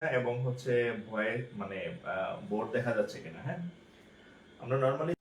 এবং ভয়ে মানে বোর্ড দেখা যাচ্ছে কিনা। হ্যাঁ, আমরা নর্মালি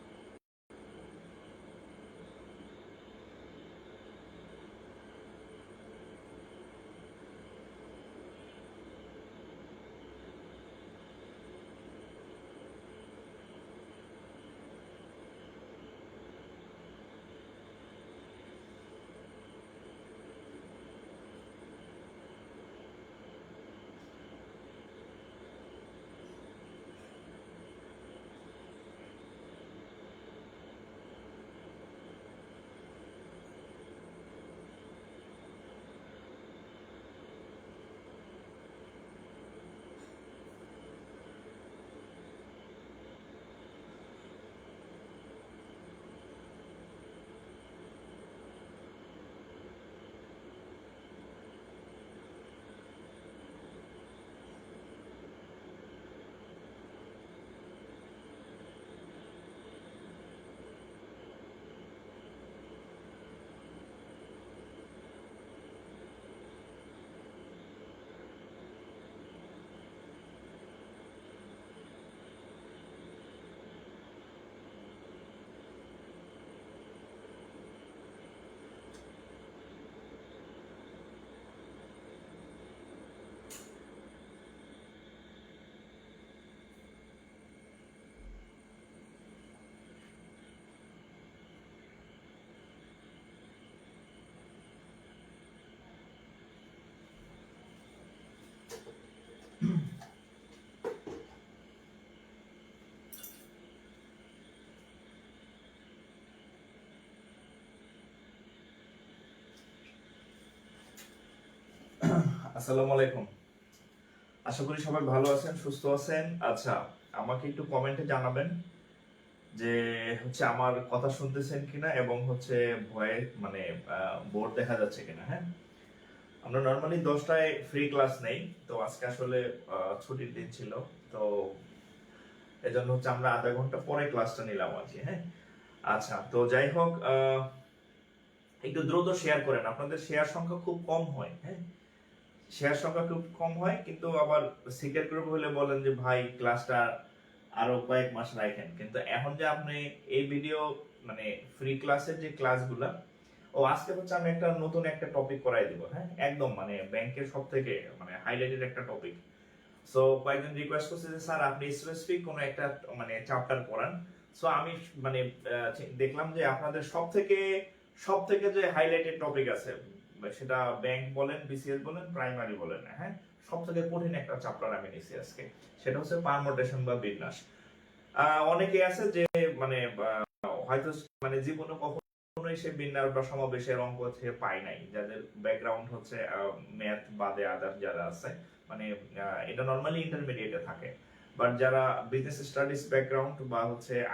আসসালামু আলাইকুম। আশা করি সবাই ভালো আছেন, সুস্থ আছেন। আচ্ছা, আমাকে একটু কমেন্টে জানাবেন যে আমার কথা শুনতেছেন কিনা এবং ভয়ে মানে বোর্ড দেখা যাচ্ছে কিনা। হ্যাঁ, আমরা নর্মালি 10টায় ফ্রি ক্লাস নেই, তো আজকে আসলে ছুটির দিন ছিল, তো এজন্য আমরা আধা ঘন্টা পরে ক্লাসটা নিলাম আর কি। হ্যাঁ, আচ্ছা, তো যাই হোক, একটু দ্রুত শেয়ার করেন, আপনাদের শেয়ার সংখ্যা খুব কম হয়। হ্যাঁ, শেয়ার সংখ্যা খুব কম হয়, কিন্তু আবার সিক্রেট গ্রুপ হলে বলেন যে ভাই ক্লাসটা আরো কয়েক মাস রাখেন। কিন্তু এখন যে আপনি এই ভিডিও মানে ফ্রি ক্লাসের যে ক্লাসগুলা, আজকে আমি একটা নতুন একটা টপিক করাই দিব। হ্যাঁ, একদম মানে ব্যাংকের সব থেকে মানে হাইলাইটেড একটা টপিক। সো কয়েকজন রিকোয়েস্ট করছে যে স্যার আপনি স্পেসিফিক কোনো একটা মানে চ্যাপ্টার পড়ান। সো আমি মানে দেখলাম যে আপনাদের সব থেকে যে হাইলাইটেড টপিক আছে, সেটা ব্যাংক বলেন, বিসিএস বলেন, প্রাইমারি বলেন, হ্যাঁ, সব থেকে কঠিন একটা চ্যাপ্টার আমি নিছি আজকে। সেটা হচ্ছে পারমুটেশন বা বিন্যাস। অনেকে আছে যে মানে হয়তো মানে জীবনে কখনোই সে বিন্যাস বা সমাবেশের অঙ্ক পায় নাই, যাদের ব্যাকগ্রাউন্ড ম্যাথ বাদে আদার যারা আছে, মানে এটা নর্মালি ইন্টারমিডিয়েটে থাকে। বাট যারা বিজনেস স্টাডিজ ব্যাকগ্রাউন্ড বা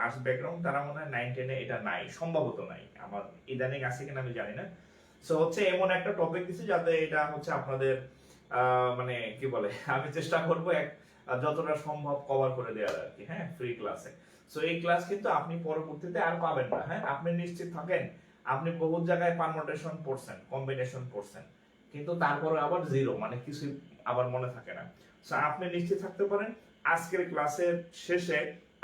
আর্টস ব্যাকগ্রাউন্ড, তারা মনে হয় 9-10-এ এটা নাই, সম্ভবত নাই। আমার ইদানিং আছে কিনা আমি জানি না। সো এমন একটা টপিক দিছি যাতে এটা আপনাদের মানে কি বলে, আমি চেষ্টা করবো যতটা সম্ভব কভার করে দেওয়ার আর কি। হ্যাঁ, ফ্রি ক্লাসে। সো এই ক্লাস কিন্তু আপনি পরবর্তীতে আর পাবেন না। হ্যাঁ, আপনি নিশ্চিত থাকেন, আপনি বহুত জায়গায় পারমুটেশন পড়ছেন, কম্বিনেশন পড়ছেন, কিন্তু তারপরে আবার জিরো, মানে কিছু আবার মনে থাকে না। সো আপনি নিশ্চিত থাকতে পারেন, আজকের ক্লাসের শেষে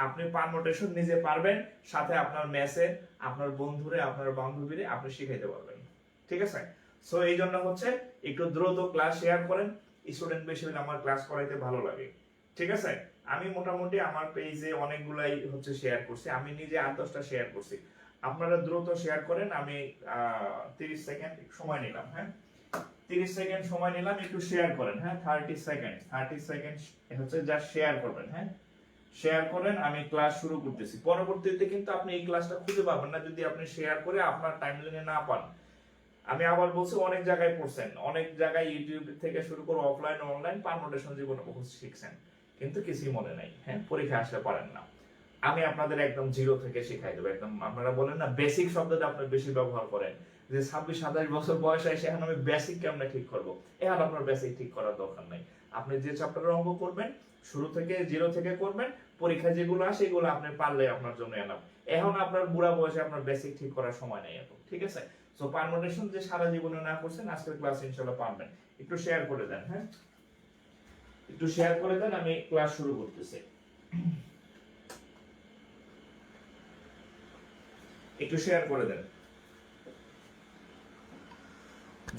আপনি পারমুটেশন নিজে পারবেন, সাথে আপনার মেসে আপনার বন্ধুরে, আপনার বান্ধবীরে আপনি শিখাইতে পারবেন। ঠিক আছে? সো এই জন্য একটু দ্রুত ক্লাস শেয়ার করেন। স্টুডেন্ট বেশি হলে আমার ক্লাস করাইতে ভালো লাগে। ঠিক আছে? আমি মোটামুটি আমার পেজে অনেকগুলাই শেয়ার করছি, আমি নিজে 8-10টা শেয়ার করছি। আপনারা দ্রুত শেয়ার করেন। আমি 30 সেকেন্ড সময় নিলাম। হ্যাঁ, 30 সেকেন্ড সময় নিলাম, একটু শেয়ার করেন। হ্যাঁ, 30 সেকেন্ড যা শেয়ার করবেন। হ্যাঁ, শেয়ার করেন, আমি ক্লাস শুরু করতেছি। পরবর্তীতে কিন্তু আপনি এই ক্লাসটা খুঁজে পাবেন না যদি আপনি শেয়ার করে আপনার টাইমলাইনে না পান। আমি আবার বলছি, অনেক জায়গায় পড়ছেন, অনেক জায়গায় ইউটিউব থেকে শুরু করে অফলাইন অনলাইন পারমুটেশন জীবনে বহু শিখছেন, কিন্তু কিছুই মনে নাই। হ্যাঁ, পরীক্ষা আসলে পারেন না। আমি আপনাদের একদম জিরো থেকে শিখাই দেবো। একদম আপনারা বলেন না বেসিক শব্দটা আপনি বেশি ব্যবহার করেন, যে 26-27 বছর বয়স এসে এখন আমি বেসিক কেমনে ঠিক করবো। এখন আপনার বেসিক ঠিক করার দরকার নাই। আপনি যে চ্যাপ্টারের অঙ্ক করবেন শুরু থেকে জিরো থেকে করবেন, পরীক্ষায় যেগুলো আসে এগুলো আপনি পারলে আপনার জন্য এনাফ। এখন আপনার বুড়া বয়সে আপনার বেসিক ঠিক করার সময় নেই এখন। ঠিক আছে? সো পারমুটেশন যে সারা জীবনে না করছেন, আজকের ক্লাস ইনশাআল্লাহ পারবেন। একটু শেয়ার করে দেন। হ্যাঁ, একটু শেয়ার করে দেন, আমি ক্লাস শুরু করতেছি। একটু শেয়ার করে দেন।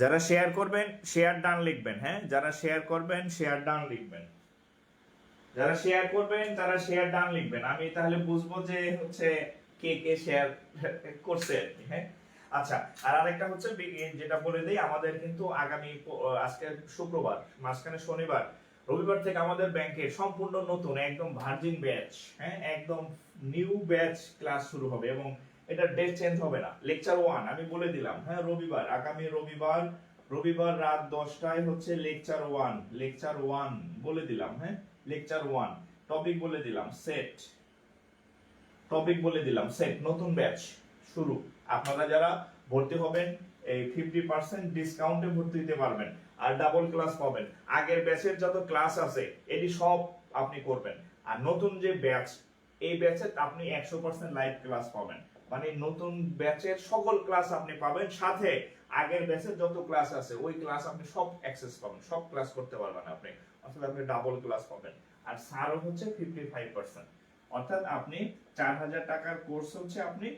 যারা শেয়ার করবেন শেয়ার ডান লিখবেন, হ্যাঁ যারা শেয়ার করবেন শেয়ার ডান লিখবেন, যারা শেয়ার করবেন তারা শেয়ার ডান লিখবেন, আমি তাহলে বুঝবো যে হচ্ছে কে কে শেয়ার করছে আর কি। হ্যাঁ আচ্ছা, আর আরেকটা হচ্ছে যেটা বলে দেই, আমাদের কিন্তু আগামী আজকে শুক্রবার, মাঝখানে শনিবার, রবিবার থেকে আমাদের ব্যাংকে সম্পূর্ণ নতুন একদম ভার্জিন ব্যাচ, হ্যাঁ একদম নিউ ব্যাচ ক্লাস শুরু হবে এবং এটা ডেট চেঞ্জ হবে না। লেকচার 1 আমি বলে দিলাম, হ্যাঁ রবিবার, আগামী রবিবার রাত 10টায় হচ্ছে লেকচার 1 বলে দিলাম। হ্যাঁ লেকচার 1 টপিক বলে দিলাম সেট নতুন ব্যাচ শুরু। আপনারা যারা ভর্তি হবেন এই 50% ডিসকাউন্টে ভর্তি দিতে পারবেন আর ডাবল ক্লাস পাবেন। আগের ব্যাচের যত ক্লাস আছে এটি সব আপনি করবেন, আর নতুন যে ব্যাচ, এই ব্যাচে আপনি 100% লাইভ ক্লাস পাবেন, মানে নতুন ব্যাচের সকল ক্লাস আপনি পাবেন, সাথে আগের ব্যাচের যত ক্লাস আছে ওই ক্লাস আপনি সব অ্যাক্সেস পাবেন, সব ক্লাস করতে পারবেন আপনি, অর্থাৎ আপনি ডাবল ক্লাস পাবেন। আর ছাড়ও হচ্ছে 55%, অর্থাৎ আপনি 4000 টাকার কোর্স হচ্ছে আপনি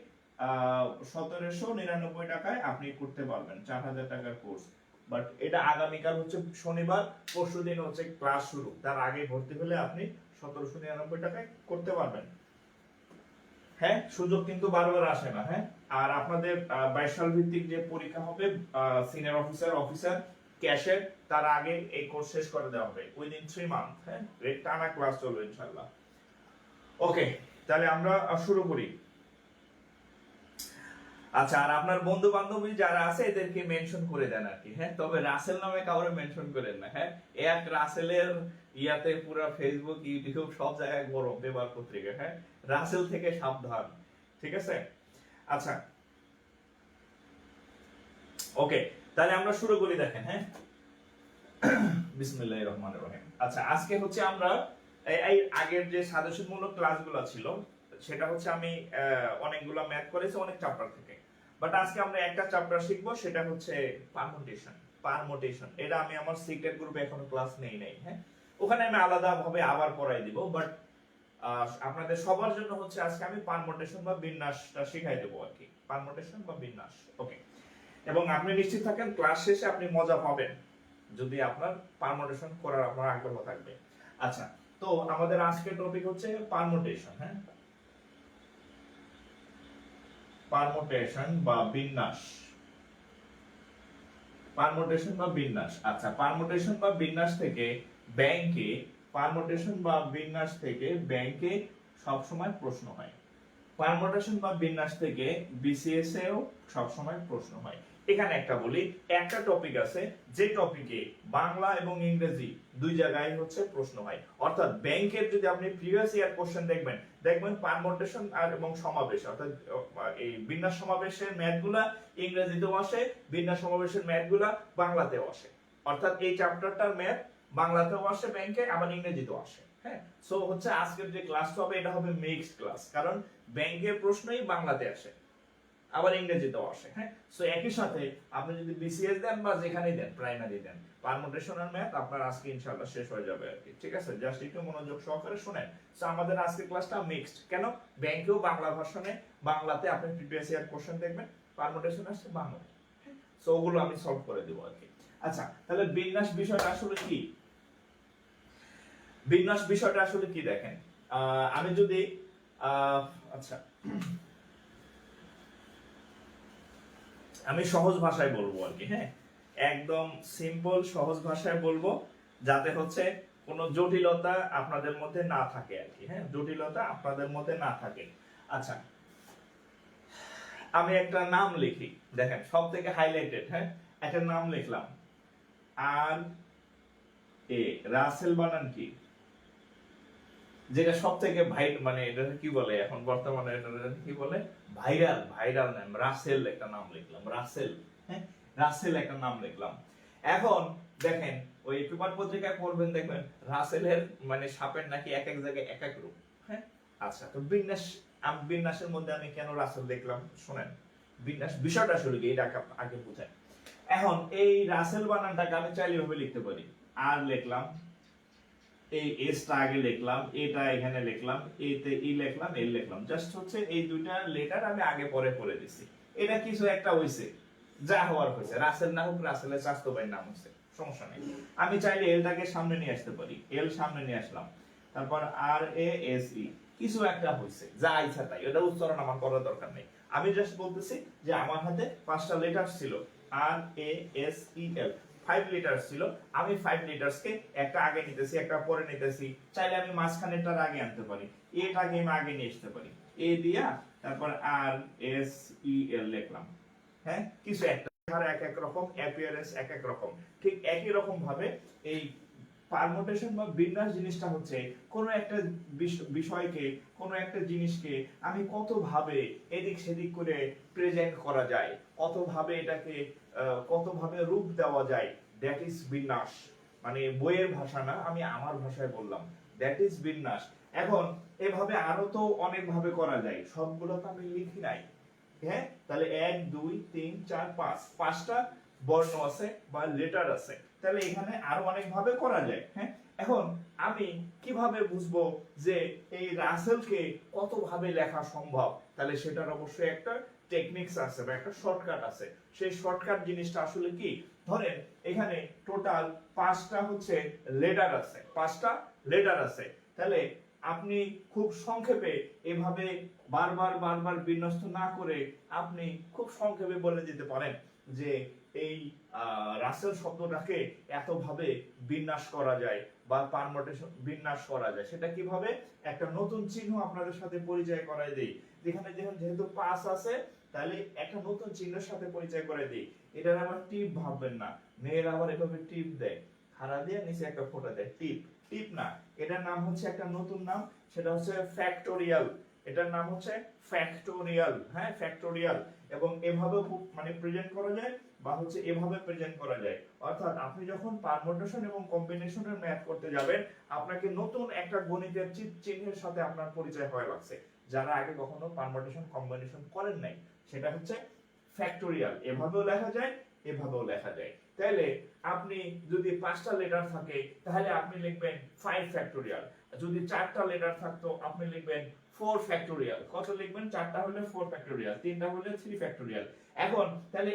1799 টাকায় আপনি করতে পারবেন 4000 টাকার কোর্স। বাট এটা আগামীকাল হচ্ছে শনিবার, পরশুদিন হচ্ছে ক্লাস শুরু, তার আগে ভর্তি হলে আপনি 1799 টাকায় করতে পারবেন। হ্যাঁ সুযোগ কিন্তু বারবার আসে না। হ্যাঁ আর আপনাদের 22 সাল ভিত্তিক যে পরীক্ষা হবে সিনিয়র অফিসার ক্যাশের, তার আগে এই কোর্স শেষ করে দেওয়া হবে উইদিন 3 মান্থ। হ্যাঁ টানা ক্লাস চলবে ইনশাআল্লাহ। ওকে, তাহলে আমরা শুরু করি। আচ্ছা, আর আপনার বন্ধু বান্ধবী যারা আছে এদেরকে মেনশন করে দেন আর কি। হ্যাঁ তবে রাসেল নামে কাউরে মেনশন করেন না। হ্যাঁ এক রাসেলের ইয়াতে পুরো ফেসবুক ইউটিউব সব জায়গায় গরম, পেপার পত্রিকা। হ্যাঁ রাসেল থেকে সাবধান, ঠিক আছে? আচ্ছা ওকে, তাহলে আমরা শুরু করি। দেখেন, হ্যাঁ বিসমিল্লাহির রহমানির রহিম। আচ্ছা আজকে হচ্ছে আমরা এই আগের যে সাজেশনমূলক ক্লাসগুলো ছিল সেটা হচ্ছে আমি অনেকগুলো ম্যাথ করেছি অনেক চ্যাপ্টার থেকে, বাট আজকে আমরা একটা চ্যাপ্টার শিখবো, সেটা হচ্ছে পারমুটেশন। এটা আমি আমার সিক্রেট গ্রুপে এখনো ক্লাস নেই নাই। হ্যাঁ ওখানে আমি আলাদা ভাবে আবার পড়াই দিব, বাট আপনাদের সবার জন্য হচ্ছে আজকে আমি পারমুটেশন বা বিন্যাসটা শিখাই দেবো আর কি, পারমুটেশন বা বিন্যাস। ওকে, এবং আপনি নিশ্চিত থাকেন ক্লাস শেষে আপনি মজা পাবেন যদি আপনার পারমুটেশন করার আপনার আগ্রহ থাকবে। আচ্ছা, তো আমাদের আজকের টপিক হচ্ছে পারমুটেশন। হ্যাঁ পারমুটেশন বা বিন্যাস, আচ্ছা পারমুটেশন বা বিন্যাস থেকে ব্যাংকে সবসময় প্রশ্ন হয়। পারমুটেশন বা বিন্যাস থেকে বিসিএস এও সবসময় প্রশ্ন হয়। এখানে একটা বলি, একটা টপিক আছে যে টপিকে বাংলা এবং ইংরেজি দুই জায়গায় হচ্ছে প্রশ্ন হয়, অর্থাৎ ব্যাংকের যদি আপনি প্রিভিয়াস ইয়ার কোশ্চেন দেখবেন পারমুটেশন আর এবং সমাবেশ, অর্থাৎ এই বিন্যাস সমাবেশের ম্যাথগুলা ইংরেজিতেও আসে, বিন্যাস সমাবেশের ম্যাথগুলা বাংলাতেও আসে, অর্থাৎ এই চ্যাপ্টারটার ম্যাথ বাংলাতেও আসে ব্যাংকে, আবার ইংরেজিতেও আসে। হ্যাঁ সো হচ্ছে আজকের যে ক্লাসটা হবে এটা হবে মিক্সড ক্লাস, কারণ ব্যাংকের প্রশ্নই বাংলাতে আসে আবার ইংরেজিতেও আসে। হ্যাঁ সো একই সাথে আপনি যদি বিসিএস দেন বা যেখানেই দেন, প্রাইমারি দেন, পারমুটেশন আর ম্যাথ আপনার আজকে ইনশাআল্লাহ শেষ হয়ে যাবে আর কি, ঠিক আছে? জাস্ট একটু মনোযোগ সহকারে শুনেন। সো আমাদের আজকের ক্লাসটা মিক্সড, কেন? ব্যাংকেও বাংলা ভার্সনে বাংলাতে আপনি প্রিভিয়াস ইয়ার কোশ্চেন দেখবেন, পারমুটেশন আসছে বাংলায়, সো ওগুলো আমি সলভ করে দেব আর কি। আচ্ছা তাহলে বিন্যাস বিষয়টা আসলে কি? দেখেন, আমি যদি আচ্ছা আমি সহজ ভাষায় বলবো আর কি। হ্যাঁ একদম সিম্পল সহজ ভাষায় বলবো, যাতে হচ্ছে কোনো জটিলতা আপনাদের মধ্যে না থাকে আর কি। হ্যাঁ জটিলতা আপনাদের মধ্যে না থাকে। আচ্ছা আমি একটা নাম লিখি, দেখেন সব থেকে হাইলাইটেড। হ্যাঁ একটা নাম লিখলাম আর এ, রাসেল বানান কি? যেটা সব থেকে মানে এটা কি বলে এখন বর্তমানে, এটা কি বলে, ভাইরাল নাম রাসেল, একটা নাম লিখলাম রাসেল। হ্যাঁ রাসেল একটা নাম লিখলাম। এখন দেখেন ওই পেপার পত্রিকায় পড়বেন, দেখবেন রাসেলের মানে সাপের নাকি এক এক জায়গায় এক এক রূপ। হ্যাঁ আচ্ছা, তো বিন্যাসের মধ্যে আমি কেন রাসেল দেখলাম শুনেন। বিন্যাস বিষয়টা আসলে কি এটা আগে বুঝাই। এখন এই রাসেল বানানটাকে আমি চাইলে ভাবে লিখতে পারি, আর লিখলাম এই এসটা আগে লিখলাম, এটা এখানে লিখলাম, এতে ই লিখলাম, এল লিখলাম, জাস্ট হচ্ছে এই দুইটা লেটার আমি আগে পরে করে দিছি। এটা কিছু একটা হইছে, যা হওয়ার হয়েছে, রাসেল না হোক, রাসেলের স্বাস্থ্য ভাইয়ের নাম হচ্ছে, সমস্যা নেই। আমি চাইলে এলটাকে সামনে নিয়ে আসতে পারি, এল সামনে নিয়ে আসলাম, তারপর আর এ এস ই, কিছু একটা হইছে, যা ইচ্ছা তাই, এটা উচ্চারণ আমার করার দরকার নেই। আমি জাস্ট বলতেছি যে আমার হাতে 5টা লেটার ছিল, আর A S E L, 5 litre ছিল, আমি 5 লিটারসকে একটা আগে নিতেছি, একটা পরে নিতেছি, চাইলে আমি মাঝখানেরটার আগে আনতে পারি, এটাকে আমি আগে নিয়ে আসতে পারি, এ দিয়া তারপর আর এস ই এল লিখলাম। হ্যাঁ, কিছু একটা এক এক রকম, অ্যাপিয়ারেন্স এক এক রকম, ঠিক একই রকম ভাবে এই পারমুটেশন বা বিন্যাস জিনিসটা হচ্ছে কোনো একটা বিষয়কে, কোনো একটা জিনিসকে আমি কত ভাবে এদিক সেদিক করে প্রেজেন্ট করা যায়, কত ভাবে এটাকে কত ভাবে রূপ দেওয়া যায়, দ্যাট ইজ বিন্যাস। মানে বইয়ের ভাষা না, আমি আমার ভাষায় বললাম, দ্যাট ইজ বিন্যাস। এখন এভাবে আরো তো অনেক ভাবে করা যায়, সবগুলো তো আমি লিখি নাই। হ্যাঁ, তাহলে 1 2 3 4 5, 5টা বর্ণ আছে বা লেটার আছে, তাহলে এখানে আরো অনেক ভাবে করা যায়। হ্যাঁ, এখন আমি কিভাবে বুঝবো যে এই রাসেলকে কত ভাবে লেখা সম্ভব? তাহলে সেটার অবশ্যই একটা টেকনিক্স আছে বা একটা শর্টকাট আছে। সেই শর্টকাট জিনিসটা আসলে কি? ধরেন এখানে টোটাল 5টা হচ্ছে লেটার আছে, 5টা লেটার আছে, তাহলে আপনি খুব সংক্ষেপে এভাবে বারবার বারবার বিন্যস্ত না করে আপনি খুব সংক্ষেপে বলে দিতে পারেন যে এই রাসেল শব্দটাকে এত ভাবে বিন্যাস করা যায় বা পারমুটেশন বিন্যাস করা যায়। সেটা কিভাবে? একটা নতুন চিহ্ন আপনাদের সাথে পরিচয় করাই দেই, যেখানে যেহেতু পাস আছে, তাহলে একটা নতুন চিহ্নের সাথে পরিচয় করাই দেই। এটার আবার টিপ ভাববেন না, মেয়েরা আবার এভাবে টিপ দেয়, খাড়া দিয়ে নিচে একটা ফোঁটা দেয়, টিপ। টিপ না, এটার নাম হচ্ছে একটা নতুন নাম, সেটা হচ্ছে ফ্যাক্টোরিয়াল। এটার নাম হচ্ছে ফ্যাক্টোরিয়াল। হ্যাঁ, ফ্যাক্টোরিয়াল। এবং এভাবে মানে প্রেজেন্ট করা যায় বা হচ্ছে এভাবে প্রেজেন্ট করা যায়। অর্থাৎ আপনি যখন পারমুটেশন এবং কম্বিনেশনের ম্যাথ করতে যাবেন, আপনাকে নতুন একটা গণিতের চিহ্নের সাথে আপনার পরিচয় হয়ে লাগছে, যারা আগে কখনো পারমুটেশন কম্বিনেশন করেন নাই। সেটা হচ্ছে ফ্যাক্টোরিয়াল। এভাবেও লেখা যায়, এভাবেও লেখা যায়। তাহলে আপনি যদি 5টা লেটার থাকে তাহলে আপনি লিখবেন 5 ফ্যাক্টোরিয়াল, যদি 4টা লেটার থাকতো আপনি লিখবেন 4 ফ্যাক্টোরিয়াল। কত লিখবেন? 4টা হলে 4 ফ্যাক্টোরিয়াল, 3টা হলে 3 ফ্যাক্টোরিয়াল। এখন তাহলে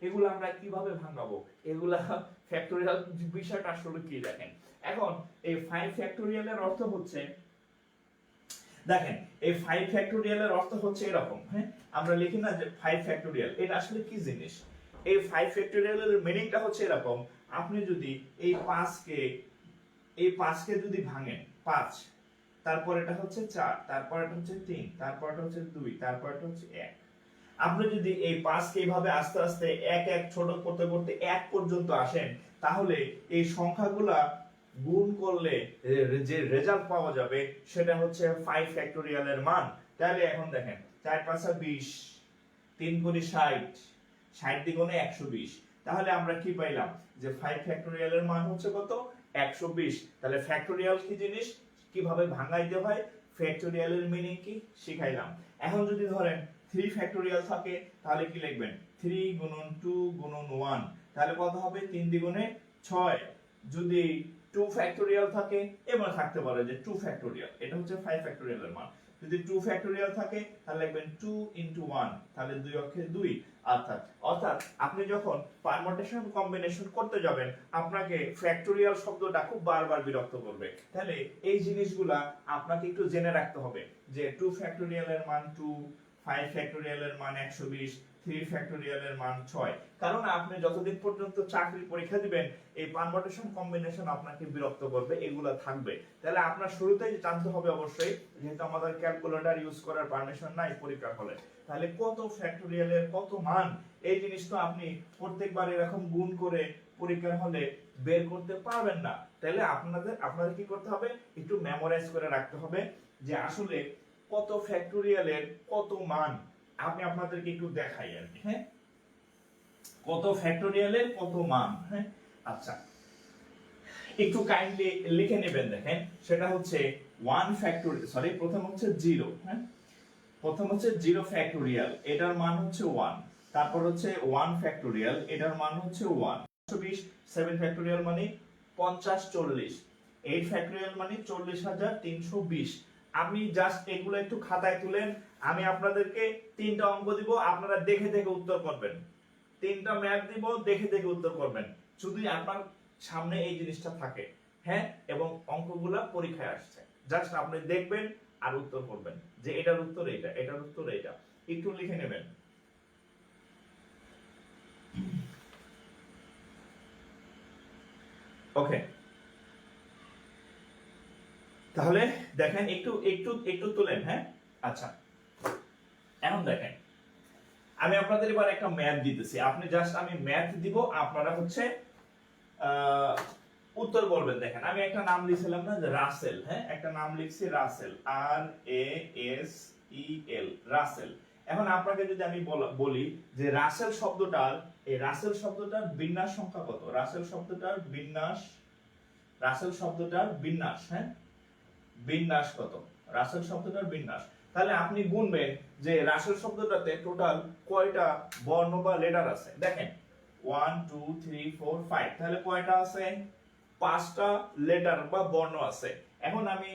এগুলো আমরা কিভাবে ভাঙাবো? এগুলা ফ্যাক্টোরিয়াল বিষয়টা আসলে কি দেখেন। এখন এই 5 ফ্যাক্টোরিয়ালের অর্থ হচ্ছে, দেখেন এই 5 ফ্যাক্টোরিয়ালের অর্থ হচ্ছে এরকম। হ্যাঁ, আমরা লিখি না যে 5 ফ্যাক্টোরিয়াল, এটা আসলে কি জিনিস? এই 5 ফ্যাক্টোরিয়ালের মিনিংটা হচ্ছে এরকম, আপনি যদি এই 5কে যদি ভাঙেন, 5, তারপর এটা হচ্ছে 4, তারপর এটা হচ্ছে 3, তারপর এটা হচ্ছে 2, তারপর এটা হচ্ছে 1, আপনি যদি এই 5কে এইভাবে আস্তে আস্তে এক এক ছোট করতে করতে 1 পর্যন্ত আসেন, তাহলে এই সংখ্যাগুলা গুণ করলে যে রেজাল্ট পাওয়া যাবে সেটা হচ্ছে 5 ফ্যাক্টোরিয়ালের মান। তাহলে এখন দেখেন, 4 5 20, 3 গুণে 60, 60 দ্বিগুণে 120। তাহলে আমরা কি পাইলাম? যে 5 ফ্যাক্টোরিয়ালের মান হচ্ছে কত? 120। তাহলে ফ্যাক্টোরিয়াল কি জিনিস, কিভাবে ভাঙাইতে হয়, ফ্যাক্টোরিয়ালের মিনিং কি শিখাইলাম। এখন যদি ধরেন 3 ফ্যাক্টোরিয়াল থাকে তাহলে কি লিখবেন? 3 গুণন 2 গুণন 1, তাহলে কত হবে? 3 দ্বিগুণে 6। যদি 2 ফ্যাক্টোরিয়াল থাকে, এবার থাকতে পারে যে 2 ফ্যাক্টোরিয়াল, এটা হচ্ছে 5 ফ্যাক্টোরিয়ালের মান। যদি 2 ফ্যাক্টোরিয়াল থাকে তাহলে লিখবেন 2 ইনটু 1, তাহলে 2 অক্ষে 2। অর্থাৎ আপনি যখন পারমুটেশন কম্বিনেশন করতে যাবেন, আপনাকে ফ্যাক্টোরিয়াল শব্দটা খুব বারবার বিরক্ত করবে। তাহলে এই জিনিসগুলা আপনাকে একটু জেনে রাখতে হবে যে 2 ফ্যাক্টোরিয়ালের মান 2, 5 ফ্যাক্টোরিয়ালের মান 120, 3 ফ্যাক্টোরিয়ালের মান 6। কারণ আপনি যতদিন পর্যন্ত চাকরি পরীক্ষা দিবেন, এই পারমুটেশন কম্বিনেশন আপনাকে বিরক্ত করবে, এগুলা থাকবে। তাহলে আপনার শুরুতেই জানতে হবে অবশ্যই, যেহেতু আমাদের ক্যালকুলেটর ইউজ করার পারমিশন নাই পরীক্ষার হলে, তাহলে কত ফ্যাক্টোরিয়ালের কত মান, এই জিনিসটা আপনি প্রত্যেকবার এরকম গুণ করে পরীক্ষার হলে বের করতে পারবেন না। তাহলে আপনাদের কি করতে হবে? একটু মেমোরাইজ করে রাখতে হবে যে আসলে কত ফ্যাক্টোরিয়ালের কত মান। আমি আপনাদেরকে একটু দেখাই আর কি। হ্যাঁ, কত ফ্যাক্টোরিয়ালের কত মান। হ্যাঁ, আচ্ছা, একটু কাইন্ডলি লিখে নেবেন। দেখেন, সেটা হচ্ছে 1 ফ্যাক্টোরিয়াল, সরি, প্রথম হচ্ছে 0। হ্যাঁ, প্রথম হচ্ছে 0 ফ্যাক্টোরিয়াল, এটার মান হচ্ছে 1। তারপর হচ্ছে 1 ফ্যাক্টোরিয়াল, এটার মান হচ্ছে 1। 120, 7 ফ্যাক্টোরিয়াল মানে 50 40। 8 ফ্যাক্টরিয়াল মানে 40,320। আমি জাস্ট এগুলো একটু খাতায় তুলেন, আমি আপনাদেরকে তিনটা অঙ্ক দিব, আপনারা দেখে দেখে উত্তর করবেন। তিনটা ম্যাথ দিব, দেখে দেখে উত্তর করবেন, যদি আপনার সামনে এই জিনিসটা থাকে। হ্যাঁ, এবং অঙ্কগুলা পরীক্ষায় আসছে, জাস্ট আপনি দেখবেন আর উত্তর করবেন যে এটার উত্তর এটা, এটার উত্তর এটা, একটু লিখে নেবেন। ওকে, তাহলে দেখেন একটু একটু একটু তুলেন। হ্যাঁ, আচ্ছা, এখন দেখেন আমি আপনাদের এবার একটা ম্যাথ দিতেছি, আপনি জাস্ট আমি ম্যাথ দিব, আপনারা হচ্ছে উত্তর বলবেন। দেখেন আমি একটা নাম লিখছিলাম না, যে রাসেল। হ্যাঁ, একটা নাম লিখছি রাসেল, RASEL, রাসেল। এখন আপনাকে যদি আমি বলি যে রাসেল শব্দটার, এই রাসেল শব্দটার বিন্যাস সংখ্যা কত, রাসেল শব্দটার বিন্যাস, রাসেল শব্দটার বিন্যাস, হ্যাঁ বিন্যাস কত, রাসেল শব্দটার বিন্যাস, তাহলে আপনি গুনবেন যে রাসেল শব্দটাতে টোটাল কয়টা বর্ণ বা লেটার আছে। দেখেন 1 2 3 4 5, তাহলে কয়টা আছে, 5টা লেটার বা বর্ণ আছে। এখন আমি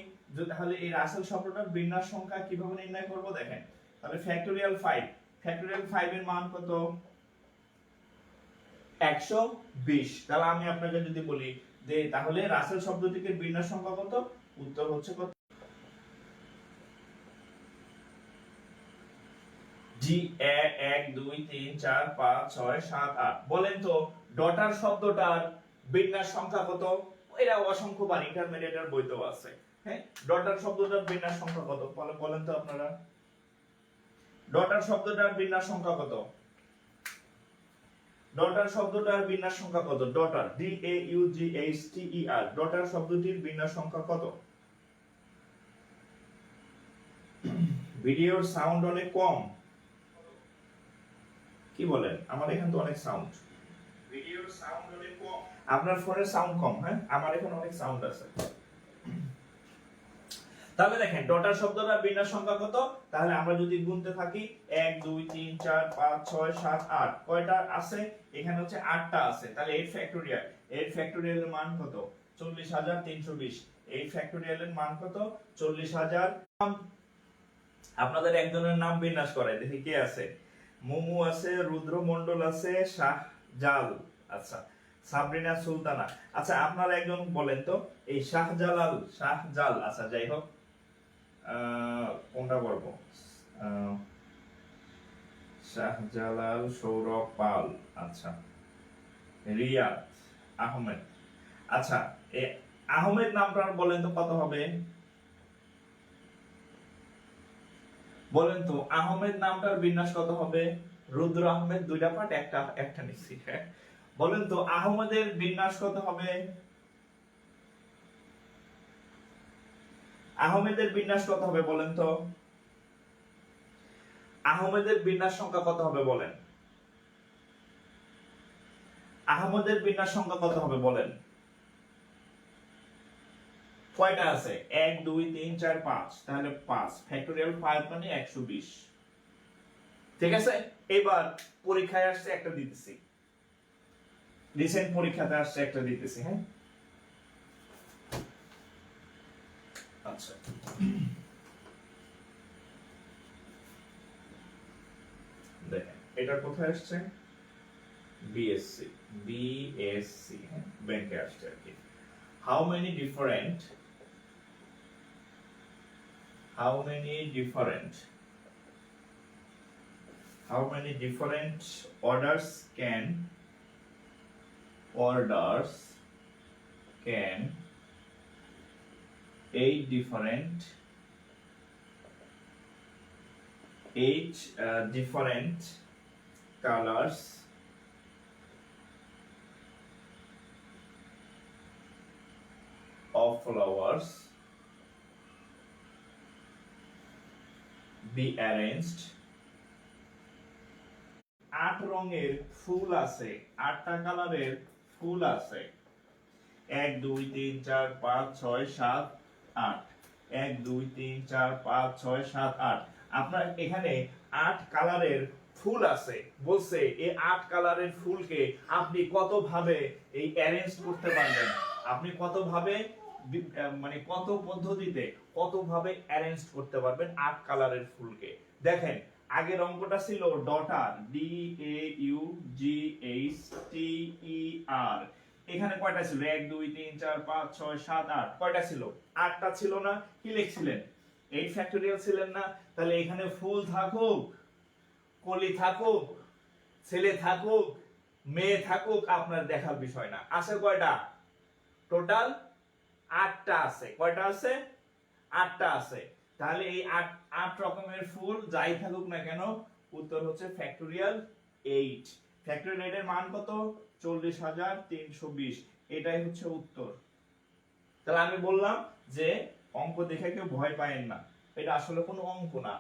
তাহলে এই রাসেল শব্দটার বিন্যাস সংখ্যা কিভাবে নির্ণয় করব, দেখেন তাহলে ফ্যাক্টোরিয়াল 5, ফ্যাক্টোরিয়াল 5 এর মান কত, 120। তাহলে আমি আপনাকে যদি বলি যে তাহলে রাসেল শব্দটির বিন্যাস সংখ্যা কত, উত্তর হচ্ছে কত, জি 1 2 3 4 5 6 7 8। বলেন তো ডটার শব্দটার বিন্যাস সংখ্যা কত, এটা অসংখ্যবার ইন্টারমিডিয়েটের বইতেও আছে। হ্যাঁ, ডটার শব্দটার বিন্যাস সংখ্যা কত, বলেন তো আপনারা, ডটার শব্দটার বিন্যাস সংখ্যা কত, ডটার শব্দটার বিন্যাস সংখ্যা কত, ডটার DAUGHTER, ডটার শব্দটির বিন্যাস সংখ্যা কত। ভিডিওর সাউন্ড অনেক কম, কি বলেন, আমার এখানে তো অনেক সাউন্ড, ভিডিওর সাউন্ড অনেক কম, আপনার ফোনের সাউন্ড কম। হ্যাঁ, আমার এখানে অনেক সাউন্ড আছে। তাহলে দেখেন ডটার শব্দটার বিন্যাস সংখ্যা কত, তাহলে আমরা যদি গুনতে থাকি 1 2 3 4 5 6 7 8, কয়টা আছে, এখানে হচ্ছে 8টা আছে, তাহলে 8 ফ্যাক্টোরিয়াল, 8 ফ্যাক্টোরিয়ালের মান কত, 40,320। 8 ফ্যাক্টোরিয়ালের মান কত, 40,000। আপনাদের একজনের নাম বিন্যাস করাই দেখি কে আছে, মুমু আছে, রুদ্র মন্ডল আছে, শাহজাল, আচ্ছা সাবরিনা সুলতানা। আচ্ছা আপনারা একজন বলেন তো এই শাহজাল, আচ্ছা যাই হোক, কোনটা বলবো, শাহজালাল, সৌরভ পাল, আচ্ছা রিয়াদ আহমেদ। আচ্ছা এই আহমেদ নামটা বলেন তো কত হবে, বলেন তো আহমেদ নামটার বিন্যাস কত হবে, রুদ্র আহমেদ দুইটা পার্ট, একটা নিচ্ছি। হ্যাঁ, বলেন তো আহমেদের বিন্যাস কত হবে, আহমেদের বিন্যাস কত হবে বলেন তো, আহমেদের বিন্যাস সংখ্যা কত হবে বলেন, আহমেদের বিন্যাস সংখ্যা কত হবে বলেন, কয়টা আছে, 1 2 3 4 5, তাহলে 5 ফ্যাক্টোরিয়াল 5 মানে 120। ঠিক আছে, এবার পরীক্ষায় আসছে একটা দিতেছি, রিসেন্ট পরীক্ষাতে আসছে একটা দিতেছি। হ্যাঁ, আচ্ছা দেখেন এটা কোথায় আসছে, বিএসসি, হ্যাঁ ব্যাংকে আসছে আর কি। How many different orders can 8 different colors of flowers be arranged, 8 রঙের ফুল আছে, 8টা কালারের ফুল আছে, 1 2 3 4 5 6 7 8, 1 2 3 4 5 6 7 8। আপনার এখানে 8 কালারের ফুল আছে, বলছে এই 8 কালারের ফুলকে আপনি কত ভাবে এই অ্যারেঞ্জ করতে পারবেন, আপনি কত ভাবে মানে কত পদ্ধতিতে কতভাবে অ্যারেঞ্জ করতে পারবেন 8 কালারের ফুলকে। দেখেন আগের অঙ্কটা ছিল daughter, D A U G H T E R, এখানে কয়টা ছিল 1 2 3 4 5 6 7 8, কয়টা ছিল 8টা ছিল না? কি লিখছিলেন 8 ফ্যাক্টোরিয়াল ছিলেন না? তাহলে এখানে ফুল থাকুক, কলি থাকুক, ছেলে থাকুক, মেয়ে থাকুক, আপনার দেখার বিষয় না। আছে কয়টা? টোটাল 8টা আছে। কয়টা আছে? 8টা আছে। তাহলে এই 8 রকমের ফুল যাই থাকুক না কেন, উত্তর হচ্ছে ফ্যাক্টোরিয়াল 8। ফ্যাক্টোরিয়াল 8 এর মান কত? 40,320। এটাই হচ্ছে উত্তর। তাহলে আমি বললাম যে অঙ্ক দেখে কেউ ভয় পায়েন না, এটা আসলে কোনো অঙ্ক না।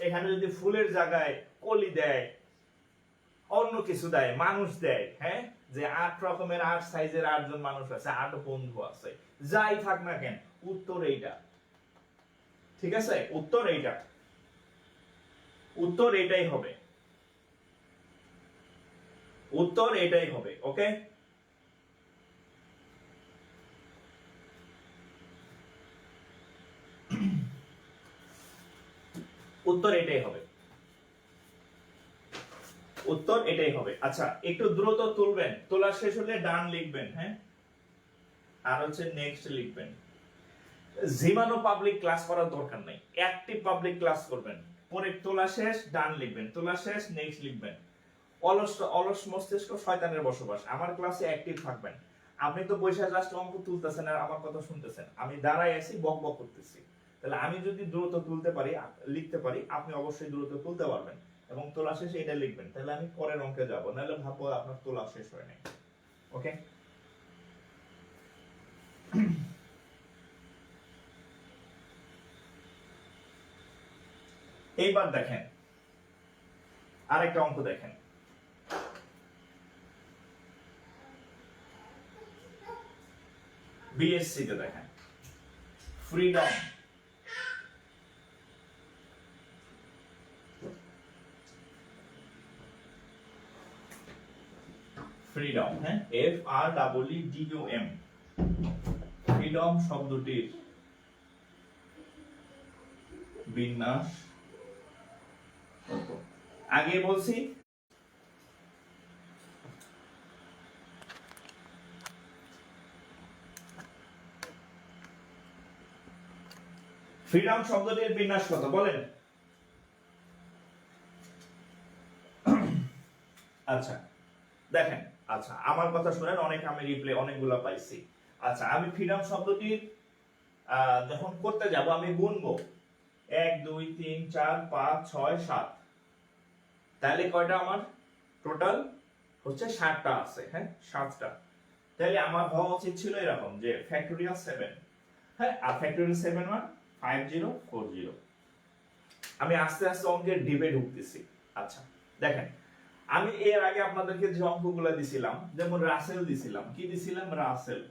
এখানে যদি ফুলের জায়গায় কলি দেয়, অন্য কিছু দেয়, মানুষ দেয়, হ্যাঁ, যে 8 রকমের 8 সাইজের 8 জন মানুষ আছে, 8 বন্ধু আছে, যাই থাক না কেন, উত্তর এইটা। ঠিক আছে, উত্তর এইটা, উত্তর এটাই হবে, উত্তর এটাই হবে। ওকে, উত্তর এটাই হবে, উত্তর এটাই হবে। আচ্ছা একটু দ্রুত তুলবেন, তোলা শেষ হলে ডান লিখবেন, হ্যাঁ, আর হচ্ছে নেক্সট লিখবেন। জিমানো পাবলিক ক্লাস করার দরকার নাই, অ্যাক্টিভ পাবলিক ক্লাস করবেন। পরে তোলা শেষ ডান লিখবেন, তোলা শেষ নেক্সট লিখবেন। অলস অলস মস্তিষ্ক শয়তানের বসবাস। আমার ক্লাসে অ্যাক্টিভ থাকবেন। আপনি তো বৈশা জাস্ট অঙ্ক তুলতেছেন আর আমার কথা শুনতেছেন, আমি দাঁড়াই আছি বক বক করতেছি। তাহলে আমি যদি দ্রুত তুলতে পারি, লিখতে পারি, আপনি অবশ্যই দ্রুত তুলতে পারবেন এবং তোলা শেষে এটা লিখবেন। তাহলে আমি পরের অঙ্কে যাব, নাহলে ভাববো আপনার তোলা শেষ হয় নাই। ওকে, এইবার দেখেন আরেকটা অঙ্ক দেখেন। বিএসসি তে দেখেন ফ্রিডম, ফ্রিডম, হ্যাঁ, F R double E D U M, freedom শব্দটির বিন্যাস আগে বলছি। ফ্রিডম শব্দটির বিন্যাস কত বলেন? আচ্ছা দেখেন, আচ্ছা আমার কথা শুনেন, অনেক আমি রিপ্লে অনেকগুলা পাইছি। আচ্ছা আমি ফ্রিডম শব্দটির যখন করতে যাব আমি গুনবো 1 2 3 4 5 6 7, তাহলে কয়টা আমার টোটাল হচ্ছে 7টা আছে, হ্যাঁ 7টা। তাহলে আমার হওয়া উচিত ছিল এরকম যে ফ্যাক্টোরিয়াল 7, হ্যাঁ, আর ফ্যাক্টোরিয়াল 7 মান 5040। আমি আস্তে আস্তে অঙ্কের ডিপে ঢুকতেছি। আচ্ছা দেখেন, আমি এর আগে আপনাদেরকে যে অঙ্কগুলো দিছিলাম, যেমন রাসেল দিছিলাম, কি দিছিলাম? রাসেল।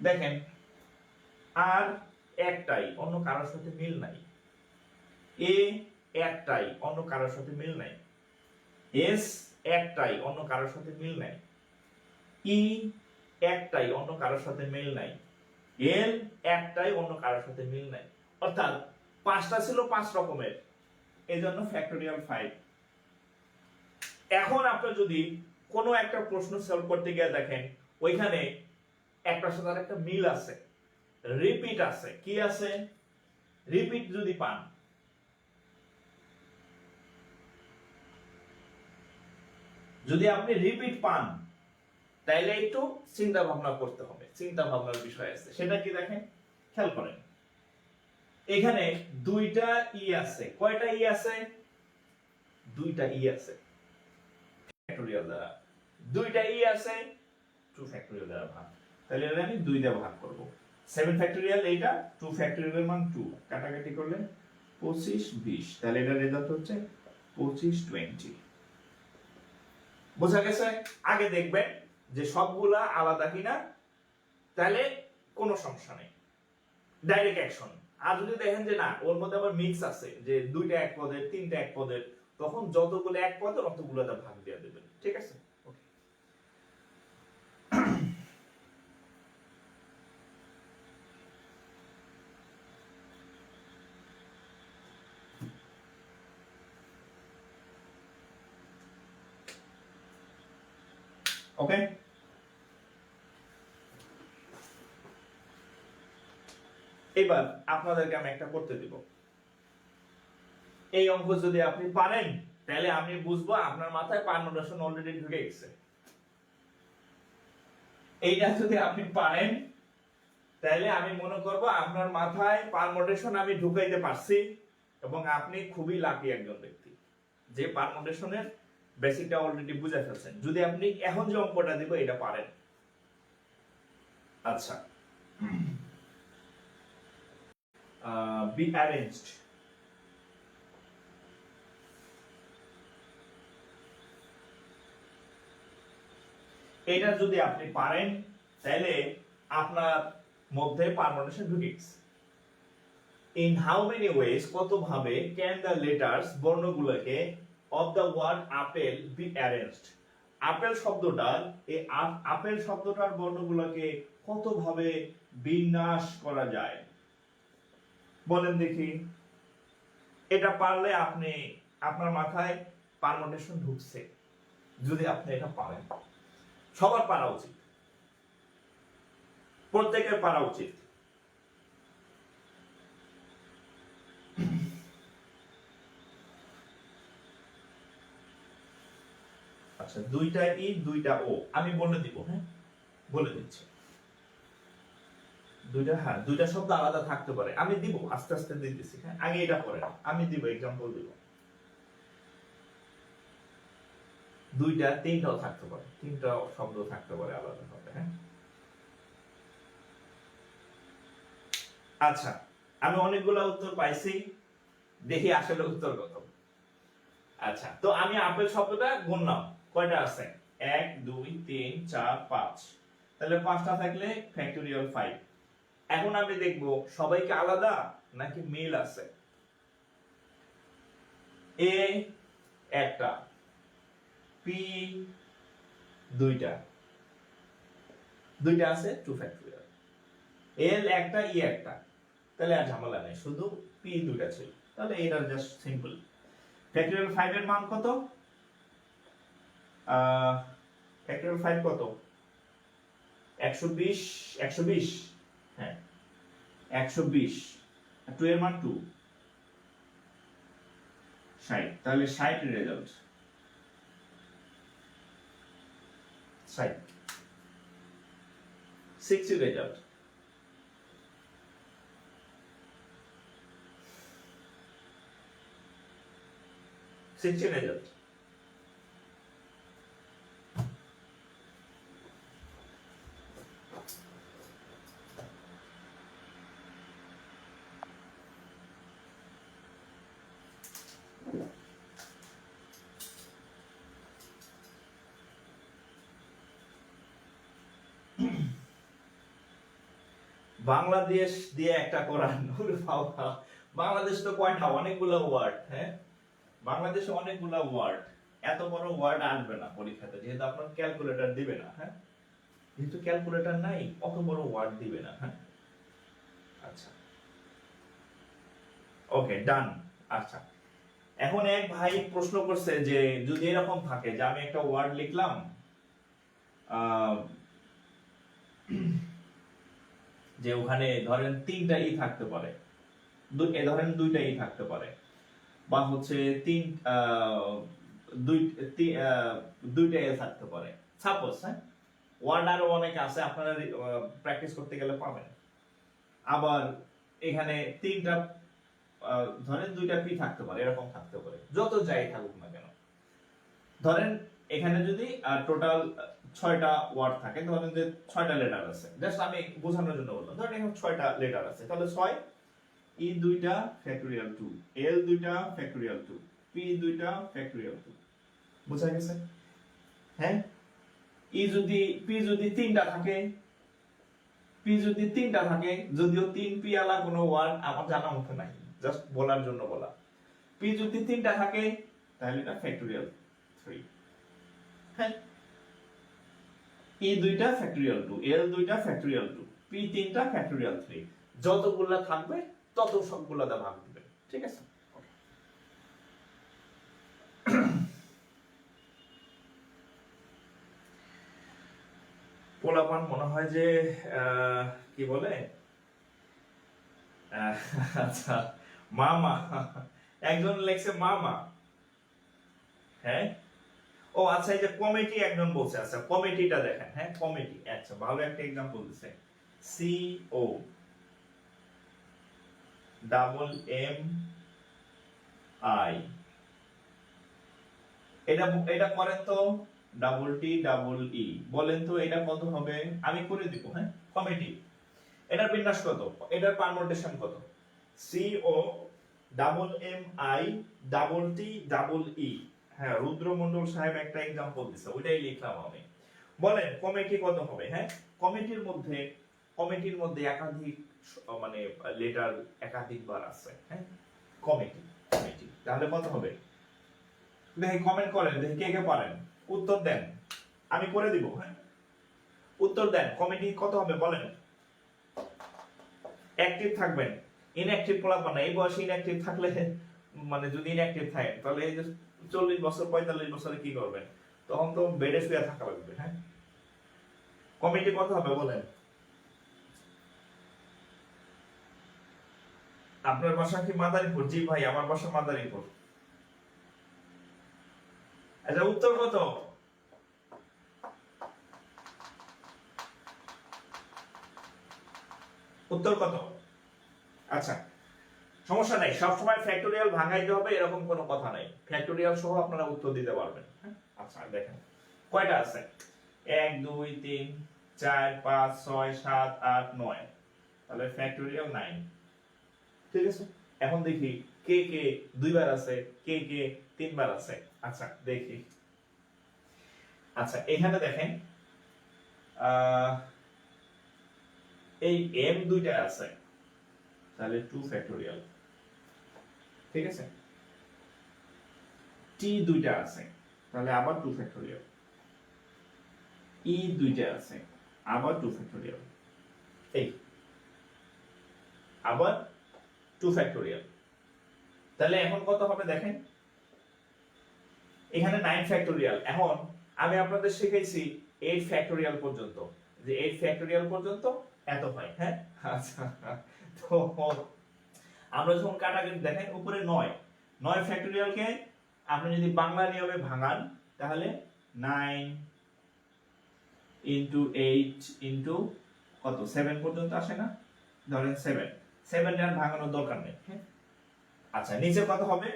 দেখেন আর একটাই, অন্য কারোর সাথে মিল নাই। এ একটাই, অন্য কারোর সাথে মিল নাই। এস একটাই, অন্য কারোর সাথে মিল নাই। ই একটাই, অন্য কারোর সাথে মিল নাই। এল একটাই, অন্য কারোর সাথে মিল নাই। অর্থাৎ 5টা ছিল 5 রকমের, এজন্য ফ্যাক্টোরিয়াল 5। এখন আপনি যদি কোনো একটা প্রশ্ন সলভ করতে গিয়ে দেখেন ওইখানে একটার সাথে আরেকটা মিল আছে, রিপিট আছে, কি আছে? রিপিট যদি পান, যদি আপনি রিপিট পান তাইলে একটু চিন্তা ভাবনা করতে হবে, চিন্তা ভাবনার বিষয় আছে। সেটা কি দেখেন, খেয়াল করেন, এখানে 2টা ই আছে। কয়টা ই আছে? 2টা ই আছে ফ্যাক্টোরিয়াল দ্বারা। 2টা ই আছে 2 ফ্যাক্টোরিয়াল দ্বারা ভাগ, তাহলে এটা আমি 2 দিয়ে ভাগ করব। 7 ফ্যাক্টোরিয়াল এইটা, 2 ফ্যাক্টোরিয়ালের মান 2, কাটাকাটি করলে 25 20, তাহলে এটার রেজাল্ট হচ্ছে 25 20। বোঝা গেছে? আগে দেখবেন যে সবগুলা আলাদা কিনা, তাহলে কোনো সমস্যা নেই, ডাইরেক্ট অ্যাকশন। আর যদি দেখেন যে না ওর মধ্যে আবার মিক্স আছে, যে 2টা এক পদের 3টা এক পদের, তখন যতগুলো এক পদের অতগুলো ভাগ দিয়ে দেবেন। ঠিক আছে? ওকে, এবার আপনাদেরকে আমি একটা করতে দিব। এই অঙ্ক যদি আপনি পারেন তাহলে আমি বুঝবো আপনার মাথায় পারমুটেশন অলরেডি ঢুকে গেছে। এইটা যদি আপনি পারেন তাহলে আমি মনে করব আপনার মাথায় পারমুটেশন আমি ঢুকাইতে পারছি এবং আপনি খুবই লাকি একজন ব্যক্তি যে পারমুটেশনের বেসিকটা অলরেডি বুঝে ফেলছেন, যদি আপনি এখন যে অঙ্কটা দিব এটা পারেন। আচ্ছা, be arranged, এটা যদি আপনি পারেন তাহলে আপনার মধ্যে পারমুটেশন ঢুকে গেছে। In how many ways, কত ভাবে can the letters বর্ণগুলোকে of the word apple be arranged, apple শব্দটার এই আপেল শব্দটার বর্ণগুলোকে কত ভাবে বিন্যাস করা যায় বলেন দেখি। এটা পারলে আপনি আপনার মাথায় পারমুটেশন ঢুকছে, যদি আপনি এটা পারেন। সবার পারা উচিত, প্রত্যেকের পারা উচিত। আচ্ছা, দুইটা ই দুইটা ও আমি বলে দিব, হ্যাঁ বলে দিচ্ছি। দুইটা, হ্যাঁ দুইটা শব্দ আলাদা থাকতে পারে, আমি দিব আস্তে আস্তে দিতেছি। হ্যাঁ আগে এটা পড়ে আমি দিব, এক্সাম্পল দিব। দুইটা তিনটাও থাকতে পারে, তিনটা শব্দ থাকতে পারে আলাদা ভাবে। হ্যাঁ আচ্ছা, আমি অনেকগুলো উত্তর পাইছি, দেখি আসলে উত্তর কত। আচ্ছা, তো আমি আপেল শব্দটা গুনলাম, কয়টা আছে? 1 2 3 4 5, তাহলে 5টা থাকলে ফ্যাক্টোরিয়াল 5। এখন আমি দেখব সবাইকে আলাদা নাকি মিল আছে। এ একটা, পি দুইটা, দুইটা আছে 2 ফ্যাক্টোরিয়াল, এল একটা, ই একটা, তাহলে আর ঝামেলা নেই, শুধু পি দুইটা ছিল, তাহলে এটা জাস্ট সিম্পল। ফ্যাক্টোরিয়াল 5 এর মান কত? ফ্যাক্টোরিয়াল 5 কত? 120, 120, হ্যাঁ 120, 2 এর মান 2, 60, তাহলে 60 এর রেজাল্ট 60, 60 এর রেজাল্ট। রেজাল্ট বাংলাদেশ দিয়ে একটা কোরআন, বাংলাদেশ তো কয়টা, অনেকগুলো ওয়ার্ড। হ্যাঁ বাংলাদেশে অনেকগুলো ওয়ার্ড, এত বড় ওয়ার্ড আসবে না পরীক্ষাতে, যেহেতু আপনার ক্যালকুলেটর দিবে না। হ্যাঁ যেহেতু ক্যালকুলেটর নাই, অত বড় ওয়ার্ড দিবে না। হ্যাঁ আচ্ছা ওকে ডান। আচ্ছা, এখন এক ভাই প্রশ্ন করছে যে যদি এরকম থাকে যে আমি একটা ওয়ার্ড লিখলাম, যে ওখানে ধরেন 3টা ই থাকতে পারে, ধরেন 2টা ই থাকতে পারে, বা হচ্ছে 2টা এ থাকতে পারে, সাপোজ। হ্যাঁ ওয়ার্ড আরো অনেক আছে, আপনারা প্র্যাকটিস করতে গেলে পাবেন। আবার এখানে 3টা, ধরেন 2টা পি থাকতে পারে, এরকম থাকতে পারে, যত যাই থাকুক না কেন। ধরেন এখানে যদি টোটাল 6টা ওয়ার্ড থাকে, ধরেন যে 6টা লেটার আছে, জাস্ট আমি বোঝানোর জন্য বললাম, ধরেন এখানে 6টা লেটার আছে, তাহলে 6, ই 2টা ফ্যাক্টোরিয়াল 2, এল 2টা ফ্যাক্টোরিয়াল 2, পি 2টা ফ্যাক্টোরিয়াল 2, বুঝা গেছে? হ্যাঁ পি যদি 3টা থাকে, যদিও 3 পি আলা কোনো ওয়ার্ড আমার জানা মতো নাই, জাস্ট বলার জন্য বলা। পি যদি 3টা থাকে তাহলে এটা ফ্যাক্টোরিয়াল 3। হ্যাঁ ই 2টা ফ্যাক্টোরিয়াল 2, এল 2টা ফ্যাক্টোরিয়াল 2, পি 3টা ফ্যাক্টোরিয়াল 3, যতগুলা থাকবে তত সবগুলা দা ভাগ দিবেন, ঠিক আছে? পোলাপান মনে হয় যে কি বলে আহ, আচ্ছা মামা, একজন লেখছে মামা। হ্যাঁ, ও আচ্ছা, এই যে কমিটি একজন বলছে, আচ্ছা কমিটিটা দেখেন, হ্যাঁ কমিটি, আচ্ছা ভালো একটা এক্সাম্পল দিছে, C O double M I, এটা এটা করেন তো, ডাবল টি ডাবল ই, বলেন তো এটা কত হবে? আমি করে দিব, হ্যাঁ কমিটি, এটার বিন্যাস কত, এটার পারমুটেশন কত? C O double M I double T double E, হ্যাঁ রুদ্রমন্ডল সাহেব একটা এক্সাম্পল দিছে, ওইটাই লিখলাম আমি। বলেন কমিটি কত হবে? হ্যাঁ, কমিটির মধ্যে একাধিক মানে লেটার একাধিকবার আছে, হ্যাঁ কমিটি, কমিটি তাহলে কত হবে? দেখি কমেন্ট করেন, দেখি কে কে পারেন, উত্তর দেন, আমি করে দিব, হ্যাঁ উত্তর দেন, কমিটি কত হবে বলেন। অ্যাক্টিভ থাকবেন, ইনঅ্যাক্টিভ পোলাপান না, এই বয়সে ইনঅ্যাক্টিভ থাকলে, মানে যদি ইনঅ্যাক্টিভ থাকে তাহলে এই যে 40 বছর 45 বছরে কি করবেন? তখন তো বেডে শুয়ে থাকা লাগবে, হ্যাঁ কমিটি কত হবে বলেন। আপনার বাসা কি মাদারীপুর? জি ভাই, আমার বাসা মাদারীপুর। আচ্ছা উত্তর কত? উত্তর কত? আচ্ছা সমস্যা নাই, সবসময় ফ্যাক্টোরিয়াল ভাঙাইতে হবে এরকম কোনো কথা নাই, ফ্যাক্টোরিয়াল সহ আপনারা উত্তর দিতে পারবেন, হ্যাঁ? আচ্ছা দেখেন কয়টা আছে, 1 2 3 4 5 6 7 8 9, তাহলে ফ্যাক্টোরিয়াল 9, ঠিক আছে। এখন দেখি কে কে দুইবার আছে, কে কে তিনবার আছে। আচ্ছা দেখি, আচ্ছা এখানে দেখেন আহ এই এম দুইটা আছে, তাহলে 2 ফ্যাক্টোরিয়াল, ঠিক আছে। টি দুইটা আছে, তাহলে আবার 2 ফ্যাক্টোরিয়াল। ই দুইটা আছে, আবার 2 ফ্যাক্টোরিয়াল, এই আবার 2 ফ্যাক্টোরিয়াল। তাহলে এখন কত হবে দেখেন, এখানে 9 ফ্যাক্টোরিয়াল। এখন আমি আপনাদের শিখাইছি 8 ফ্যাক্টোরিয়াল পর্যন্ত, যে 8 ফ্যাক্টোরিয়াল পর্যন্ত এত হয়, হ্যাঁ আচ্ছা। তো আমরা যখন কাটাকাটি দেখেন উপরে 9 ফ্যাক্টোরিয়ালকে আপনি যদি বাংলা নিয়মে ভাঙান তাহলে 9 ইনটু 8 ইনটু কত 7 পর্যন্ত আসে না, ধরেন 7 আর ভাঙানোর দরকার নেই, হ্যাঁ আচ্ছা নিচে কত হবে,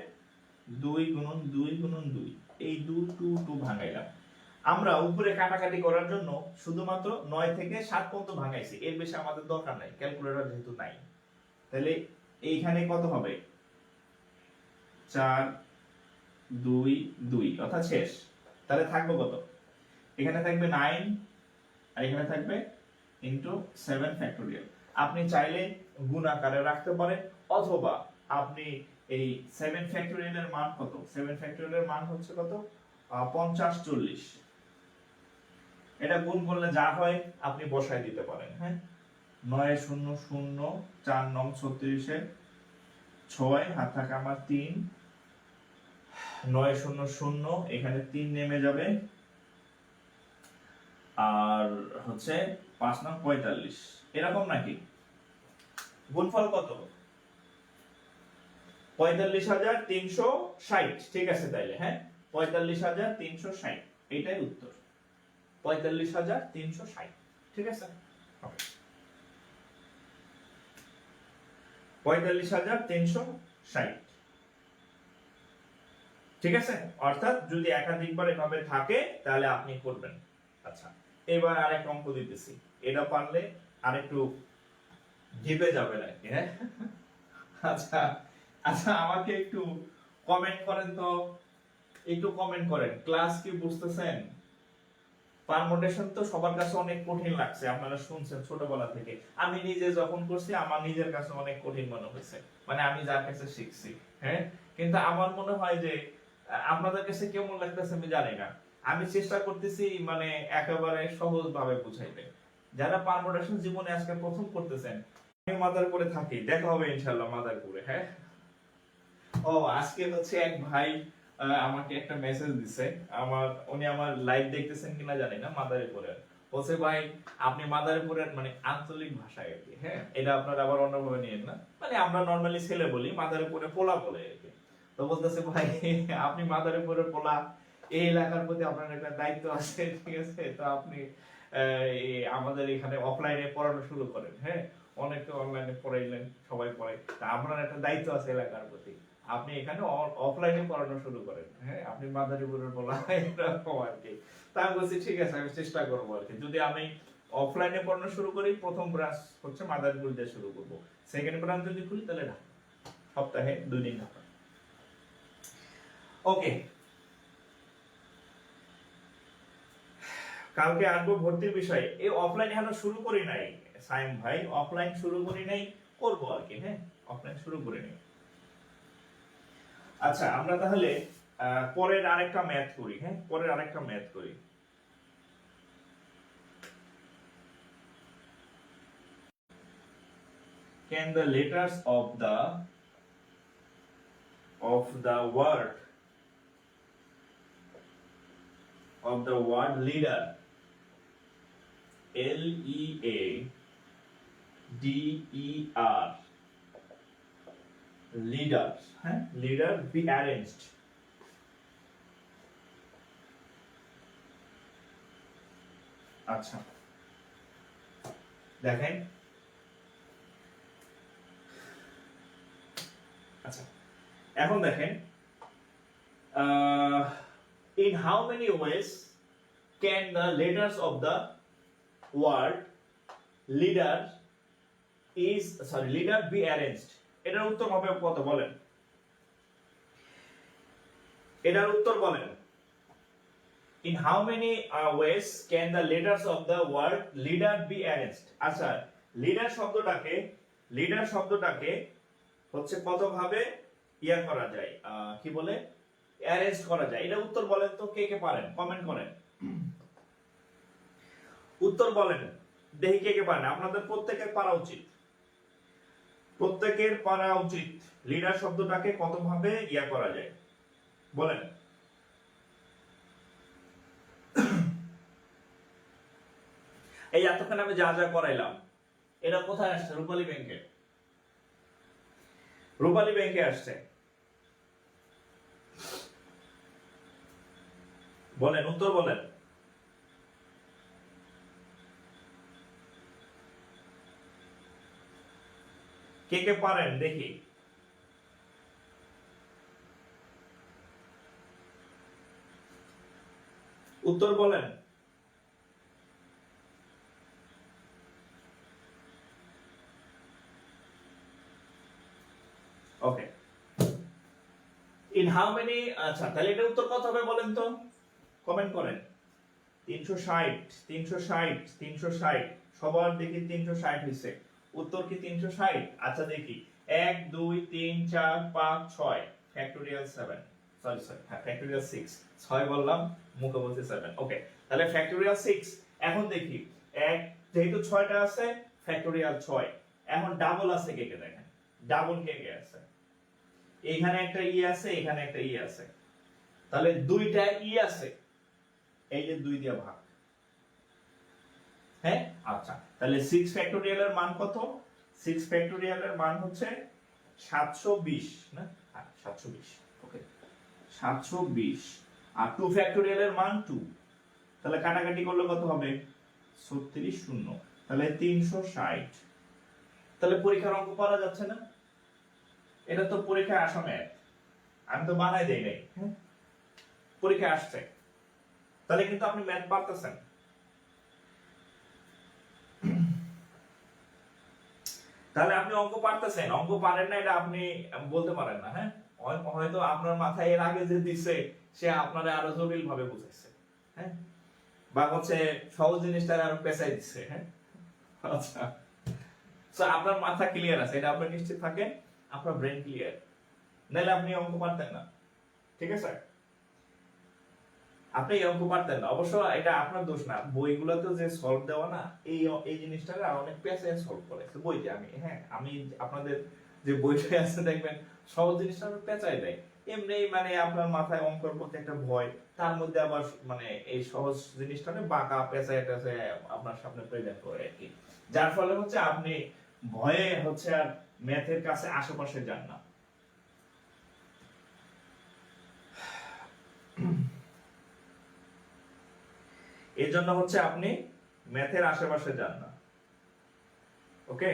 2 গুণন 2 গুণন 2, এই 2 2 2 ভাঙাইলাম। আমরা উপরে কাটাকাটি করার জন্য শুধুমাত্র 9 থেকে 7 পর্যন্ত ভাঙাইছি, এর বেশি আমাদের দরকার নাই, ক্যালকুলেটর যেহেতু নাই। তাহলে এইখানে কত হবে, 4 2 2 অর্থাৎ শেষ। তাহলে থাকবে কত, এখানে থাকবে 9 আর এখানে থাকবে ইনটু 7 ফ্যাক্টোরিয়াল। আপনি চাইলে গুণ আকারে রাখতে পারেন, অথবা আপনি এই 7 ফ্যাক্টোরিয়ালের মান কত, 7 ফ্যাক্টোরিয়ালের মান হচ্ছে কত 50 40, এটা গুণ করলে যা হয় আপনি বসায় দিতে পারেন, হ্যাঁ 9 0 0 4 9 36 6 হাত থাকে আমার 3, 9 0 0 এখানে 3 নেমে যাবে, আর হচ্ছে 5 9 45, এরকম নাকি? গুণফল কত, 45,360, ঠিক আছে তাইলে, হ্যাঁ 45,360, এটাই উত্তর, 45,360, ঠিক আছে। 45,360, ঠিক আছে। অর্থাৎ যদি একাধিকবার এভাবে থাকে তাহলে আপনি করবেন। আচ্ছা এবার আরেক অঙ্ক দিতেছি, এটা পারলে আরেকটু জিপে যাবে নাকি, হ্যাঁ আচ্ছা আচ্ছা আমাকে একটু কমেন্ট করেন তো, একটু কমেন্ট করেন, ক্লাস কি বুঝতেছেন? পারমুটেশন তো সবার কাছে অনেক কঠিন লাগছে, আপনারা শুনছেন ছোটবেলা থেকে, আমি নিজে যখন করছি আমার নিজের কাছে অনেক কঠিন মনে হয়েছে, মানে আমি যার কাছে শিখছি, হ্যাঁ কিন্তু আমার মনে হয় যে আপনাদের কাছে কেমন লাগতেছে আমি জানি না, আমি চেষ্টা করতেছি মানে একেবারে সহজ ভাবে বুঝাইতে। যারা পারমুটেশন জীবনে আজকে প্রথম করতেছেন, আমি মাদারপুরে থাকি, দেখা হবে ইনশাআল্লাহ মাদারপুরে, হ্যাঁ। ও আজকে হচ্ছে এক ভাই আমাকে একটা মেসেজ দিছে, উনি আমার লাইভ দেখতেছেন কিনা জানি না, মাদারীপুরের, বলছে ভাই আপনি মাদারীপুরের মানে আঞ্চলিক ভাষায় আর কি, হ্যাঁ এটা আপনারা আবার অন্যভাবে নিয়েন না, মানে আমরা নর্মালি ছেলে বলি, মাদারীপুরে পোলা বলে আর কি। তো বলতেছে ভাই আপনি মাদারীপুরের পোলা, এই এলাকার প্রতি আপনার একটা দায়িত্ব আছে, ঠিক আছে, তো আপনি আমাদের এখানে অফলাইনে পড়ানো শুরু করেন, হ্যাঁ অনেকে অনলাইনে পড়াইলেন, সবাই পড়াই, তা আপনার একটা দায়িত্ব আছে এলাকার প্রতি, আপনি এখানে অফলাইনে পড়ানো শুরু করেন, হ্যাঁ আপনি মাদারীপুরের পোলা, এরকম আর কি। তা আমি বলছি ঠিক আছে আমি চেষ্টা করবো আর কি, যদি আমি অফলাইনে পড়ানো শুরু করি প্রথম ব্রাঞ্চ হচ্ছে মাদারীপুর দিয়ে শুরু করবো, সেকেন্ড ব্রাঞ্চ যদি খুলি তাহলে ঢাকা, সপ্তাহে 2 দিন ঢাকা। ওকে, কালকে আসবো ভর্তির বিষয়ে, এই অফলাইন এখনো শুরু করি নাই সাইম ভাই, অফলাইন শুরু করি নাই, করবো আর কি, হ্যাঁ অফলাইন শুরু করি নাই। আচ্ছা আমরা তাহলে পরের আরেকটা ম্যাথ করি, হ্যাঁ পরের আরেকটা ম্যাথ করি। Can the letters of the word leader, LEADER, leader, হ্যাঁ leader be arranged? আচ্ছা দেখেন, আচ্ছা এখন দেখেন, in how many ways can the letters of the word leader be arranged? এটার উত্তর হবে কত বলেন, এটার উত্তর বলেন। In how many ways can the letters of the word leader be arranged? আচ্ছা লিডার শব্দটাকে হচ্ছে কত ভাবে ইয়া করা যায়, কি বলে অ্যারেঞ্জ করা যায়, এটা উত্তর বলেন তো, কে কে পারেন কমেন্ট করেন, উত্তর বলেন দেখি কে কে পারেন, আপনাদের প্রত্যেকের পারা উচিত, প্রত্যেকের পারা উচিত লিডার শব্দটাকে কত ভাবে ইয়া করা যায় বলেন। এই এতক্ষণ আমি যা যা করাইলাম এটা কোথায় আসছে, রূপালী ব্যাংকে, রূপালী ব্যাংকে আসছে, বলেন উত্তর বলেন। কে কে পারেন দেখি, উত্তর বলেন। ওকে, ইন হাউ মেনি, আচ্ছা তাহলে এটা উত্তর কত হবে বলেন তো, কমেন্ট করেন। 360 360 360 সবার দেখি 360 হইছে, উত্তর কি 360? আচ্ছা দেখি 1 2 3 4 5 6 ফ্যাক্টোরিয়াল 7, সরি হ্যাঁ ফ্যাক্টোরিয়াল 6, 6 বললাম মুখে বলছি 7, ওকে তাহলে ফ্যাক্টোরিয়াল 6। এখন দেখি এক যেহেতু 6টা আছে ফ্যাক্টোরিয়াল 6, এখন ডাবল আছে কে কে দেখেন, ডাবল কে কে আছে, এখানে একটা ই আছে এখানে একটা ই আছে, তাহলে দুইটা ই আছে, এই যে 2 দিয়ে ভাগ, হ্যাঁ আচ্ছা তাহলে 6 ফ্যাক্টোরিয়াল এর মান কত, 6 ফ্যাক্টোরিয়াল এর মান হচ্ছে 720 না, 720, ওকে 720, আর 2 ফ্যাক্টোরিয়াল এর মান 2, তাহলে কাটাকাটি করলে কত হবে 36 শূন্য, তাহলে 360, তাহলে পরীক্ষার অঙ্ক পারা যাচ্ছে না, এটা তো পরীক্ষায় আসা ম্যাথ, আমি তো বানাই দেই নাই, পরীক্ষায় আসছে, তাহলে কিন্তু আপনি ম্যাথ পারতেছেন। তাহলে আপনি অঙ্ক পারতেছেন, অঙ্ক পারেন না এটা আপনি বলতে পারেন না, হ্যাঁ হয়তো আপনার মাথায় এর আগে যে দিছে সে আপনারে আরো জটিল ভাবে বুঝাইছে, হ্যাঁ বা হচ্ছে সহজ জিনিসটা আরো পেঁচাই দিচ্ছে, হ্যাঁ আচ্ছা সো আপনার মাথা ক্লিয়ার আছে, এটা আপনি নিশ্চিত থাকেন, আপনার ব্রেন ক্লিয়ার, নাহলে আপনি অঙ্ক পারতেন না, ঠিক আছে আপনি এই অঙ্ক পারতেন না, অবশ্য এটা আপনার দোষ না, বইগুলোতে যে সলভ দেওয়া না এই জিনিসটাকে আর অনেক পেঁচায় সলভ করে বইতে, আমি হ্যাঁ আমি আপনাদের যে বইটা আছে দেখবেন সহজ জিনিসটা পেঁচায় দেয়, এমনি মানে আপনার মাথায় অঙ্কের প্রতি একটা ভয়, তার মধ্যে আবার মানে এই সহজ জিনিসটা বাঁকা পেঁচায় টেঁচায় আপনার সামনে প্রেজেন্ট করে আর কি, যার ফলে হচ্ছে আপনি ভয়ে হচ্ছে আর ম্যাথের কাছে আশেপাশে যান না। এই জন্য হচ্ছে আপনি ম্যাথের আশেপাশে যান না। ওকে,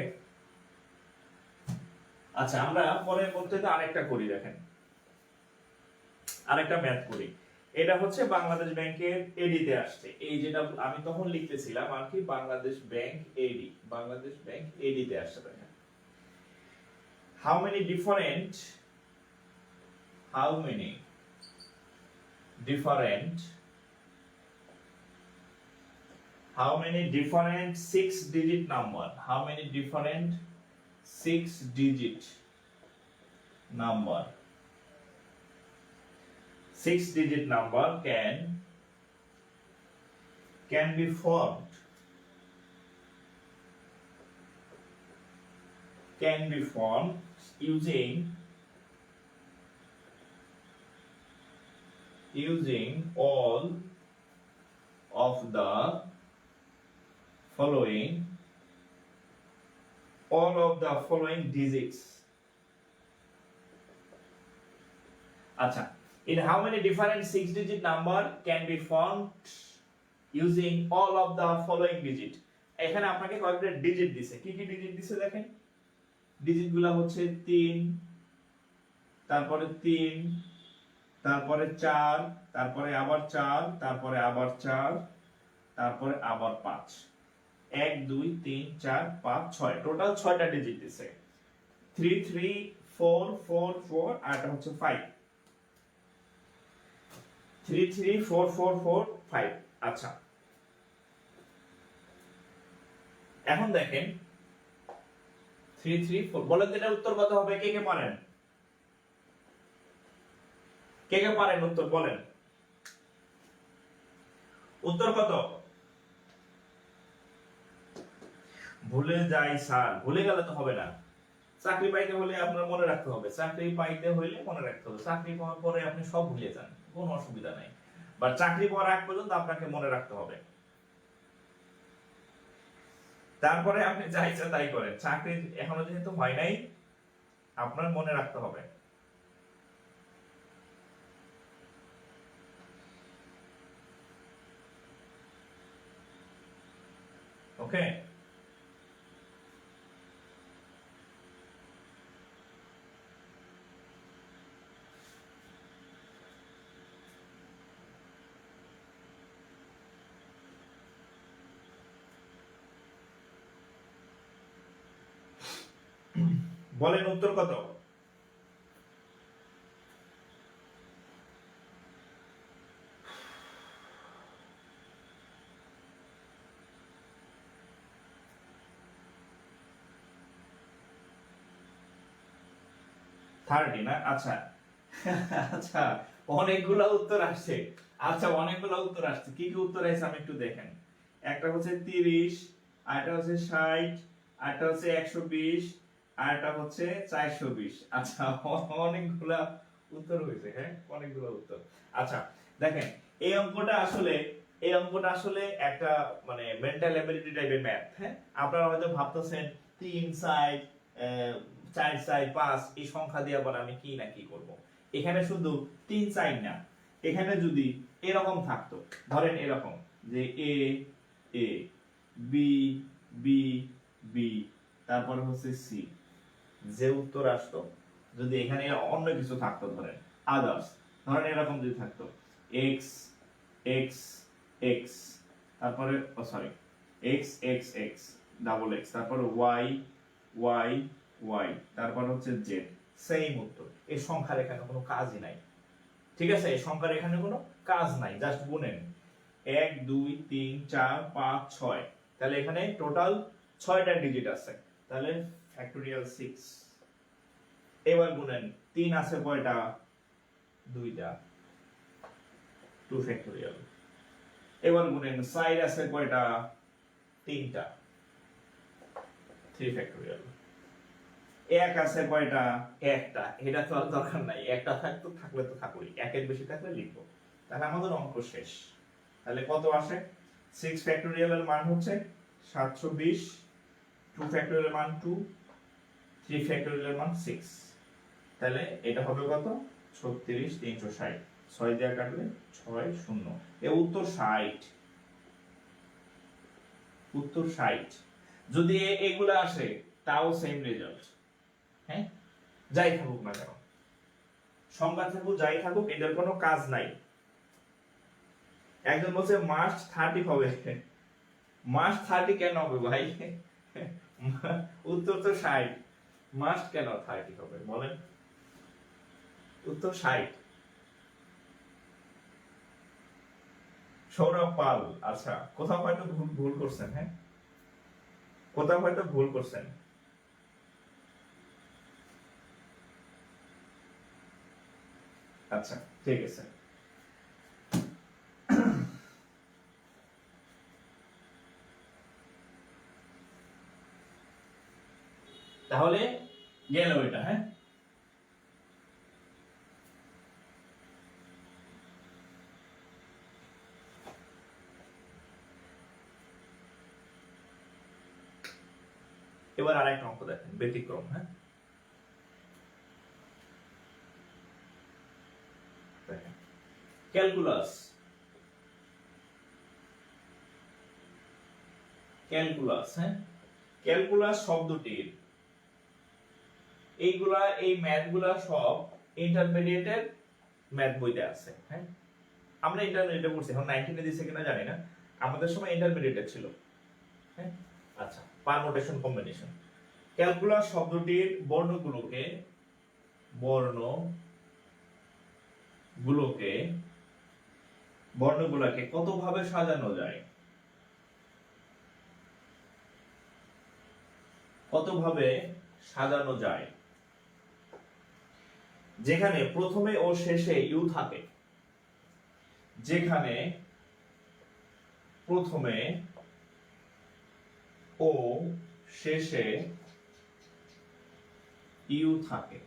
আচ্ছা আমরা পরের পদ্ধতিতে আরেকটা করি, দেখেন আরেকটা ম্যাথ করি। এটা হচ্ছে বাংলাদেশ ব্যাংকের এডিতে আসছে, এই যেটা আমি তখন লিখতেছিলাম আর কি, বাংলাদেশ ব্যাংক এডি, বাংলাদেশ ব্যাংক এডিতে আসছে। দেখেন how many different how many different how many different 6-digit number, how many different 6-digit number, 6-digit number can be formed, can be formed using all of the following digits. আচ্ছা, in how many different 6-digit number can be formed using all of the following digit? এখানে আপনাকে কয়েকটা digit দিছে, কি কি digit দিছে দেখেন, digit গুলা হচ্ছে 3, তারপরে 3, তারপরে 4, তারপরে আবার 4, তারপরে আবার 4, তারপরে আবার 5, 1 2 3 4 5 6, টোটাল 6টা ডিজিট দিছে, 3 3 4 4 4 আর এটা হচ্ছে 5, 3 3 4 4 4 5। আচ্ছা, এখন দেখেন 3 3 4, বলেন এটা উত্তর কত হবে, কে কে পারেন, কে কে পারেন উত্তর বলেন, উত্তর কত? ভুলে যাই স্যার, ভুলে গেলে তো হবে না, চাকরি পাইতে হলে আপনার মনে রাখতে হবে, চাকরি পাইতে হলে মনে রাখতে হবে, চাকরি পাওয়ার পরে আপনি সব ভুলে যান, কোনো অসুবিধা নাই, বাট চাকরি পাওয়ার আগ পর্যন্ত আপনাকে মনে রাখতে হবে, তারপরে আপনি যা ইচ্ছা তাই করেন, চাকরি এখনো যেহেতু হয় নাই আপনার মনে রাখতে হবে। ওকে, বলেন উত্তর কত? থার্টি না? আচ্ছা আচ্ছা, অনেকগুলা উত্তর আসছে, আচ্ছা অনেকগুলা উত্তর আসছে, কি কি উত্তর আছে আমি একটু দেখেন, একটা হচ্ছে 30, আরেকটা হচ্ছে 60, আরেকটা হচ্ছে 120, আরেকটা হচ্ছে 420। আচ্ছা অনেকগুলা উত্তর হয়েছে, হ্যাঁ অনেকগুলো উত্তর। আচ্ছা দেখেন, এই অঙ্কটা আসলে একটা মানে মেন্টাল এবিলিটি টাইপের ম্যাথ, হ্যাঁ আপনারা হয়তো ভাবতেছেন 3 সাইড 4 সাইড 5 এই সংখ্যা দিয়ে আবার আমি কি না কি করব, এখানে শুধু 3 সাইড না, এখানে যদি এরকম থাকতো, ধরেন এরকম যে এ এ বি বি বি তারপরে হচ্ছে সি, যে উত্তর আসতো যদি এখানে অন্য কিছু থাকতো, ধরেন আদার্স, ধরেন এরকম যদি থাকতো এক্স এক্স এক্স, তারপরে sorry x x x double x, তারপরে ওয়াই ওয়াই ওয়াই, তারপর হচ্ছে জেড, সেম উত্তর, এই সংখ্যার এখানে কোনো কাজই নাই, ঠিক আছে, এই সংখ্যার এখানে কোনো কাজ নাই, জাস্ট গুনেন 1 2 3 4 5 6, তাহলে এখানে টোটাল 6টা ডিজিট আছে, তাহলে ফ্যাক্টোরিয়াল 6। এবার গুনেন 3 আছে কয়টা, 2টা, 2 ফ্যাক্টোরিয়াল। এবার গুনেন 4 আছে কয়টা, 3টা, 3 ফ্যাক্টোরিয়াল। এক আছে কয়টা? একটা। এটা তো আর দরকার নাই, একটা থাকলে তো থাকলোই, একের বেশি থাকলে লিখবো। তাহলে আমাদের অঙ্ক শেষ। তাহলে কত আসে? 6 ফ্যাক্টোরিয়াল এর মান হচ্ছে 720, 2 ফ্যাক্টোরিয়াল এর মান 2, 3 ফ্যাক্টোরিয়াল এর মান 6। তাহলে এটা হবে কত? 36 360, 6 দিয়ে কাটলে 6 0। এ উত্তর 60। উত্তর 60। যদি এগুলা আসে তাও সেম রেজাল্ট। হ্যাঁ, যাই থাকুক না কেন, সংখ্যা থাকুক যাই থাকুক, এদের কোনো কাজ নাই। একজন বলছে মাস্ট 30 হবে। মাস্ট 30 কেন হবে ভাই? উত্তর তো 60। মাস্ট কেন 30 হবে বলেন? উত্তর 60। সৌরভ পাল, আচ্ছা কোথাও হয়তো ভুল করছেন। হ্যাঁ, কোথাও হয়তো ভুল করছেন। আচ্ছা ঠিক আছে। তাহলে গেল এটা। হ্যাঁ, এবার আরেকটা অঙ্ক দেখেন, ব্যতিক্রম। হ্যাঁ, দেখেন ক্যালকুলাস। ক্যালকুলাস, হ্যাঁ, ক্যালকুলাস শব্দটির এইগুলা, এই ম্যাথগুলা সব ইন্টারমিডিয়েটের ম্যাথ বইতে আছে। হ্যাঁ, আমরা ইন্টারমিডিয়েটে পড়ছি, এখন 19 এ দিছে কিনা জানি না, আমাদের সময় ইন্টারমিডিয়েটে ছিল। হ্যাঁ, আচ্ছা, পারমুটেশন কম্বিনেশন। ক্যালকুলাস শব্দটির বর্ণগুলোকে কত ভাবে সাজানো যায়? কত ভাবে সাজানো যায়? যেখানে প্রথমে ও শেষে ইউ থাকে। যেখানে প্রথমে ও শেষে ইউ থাকে।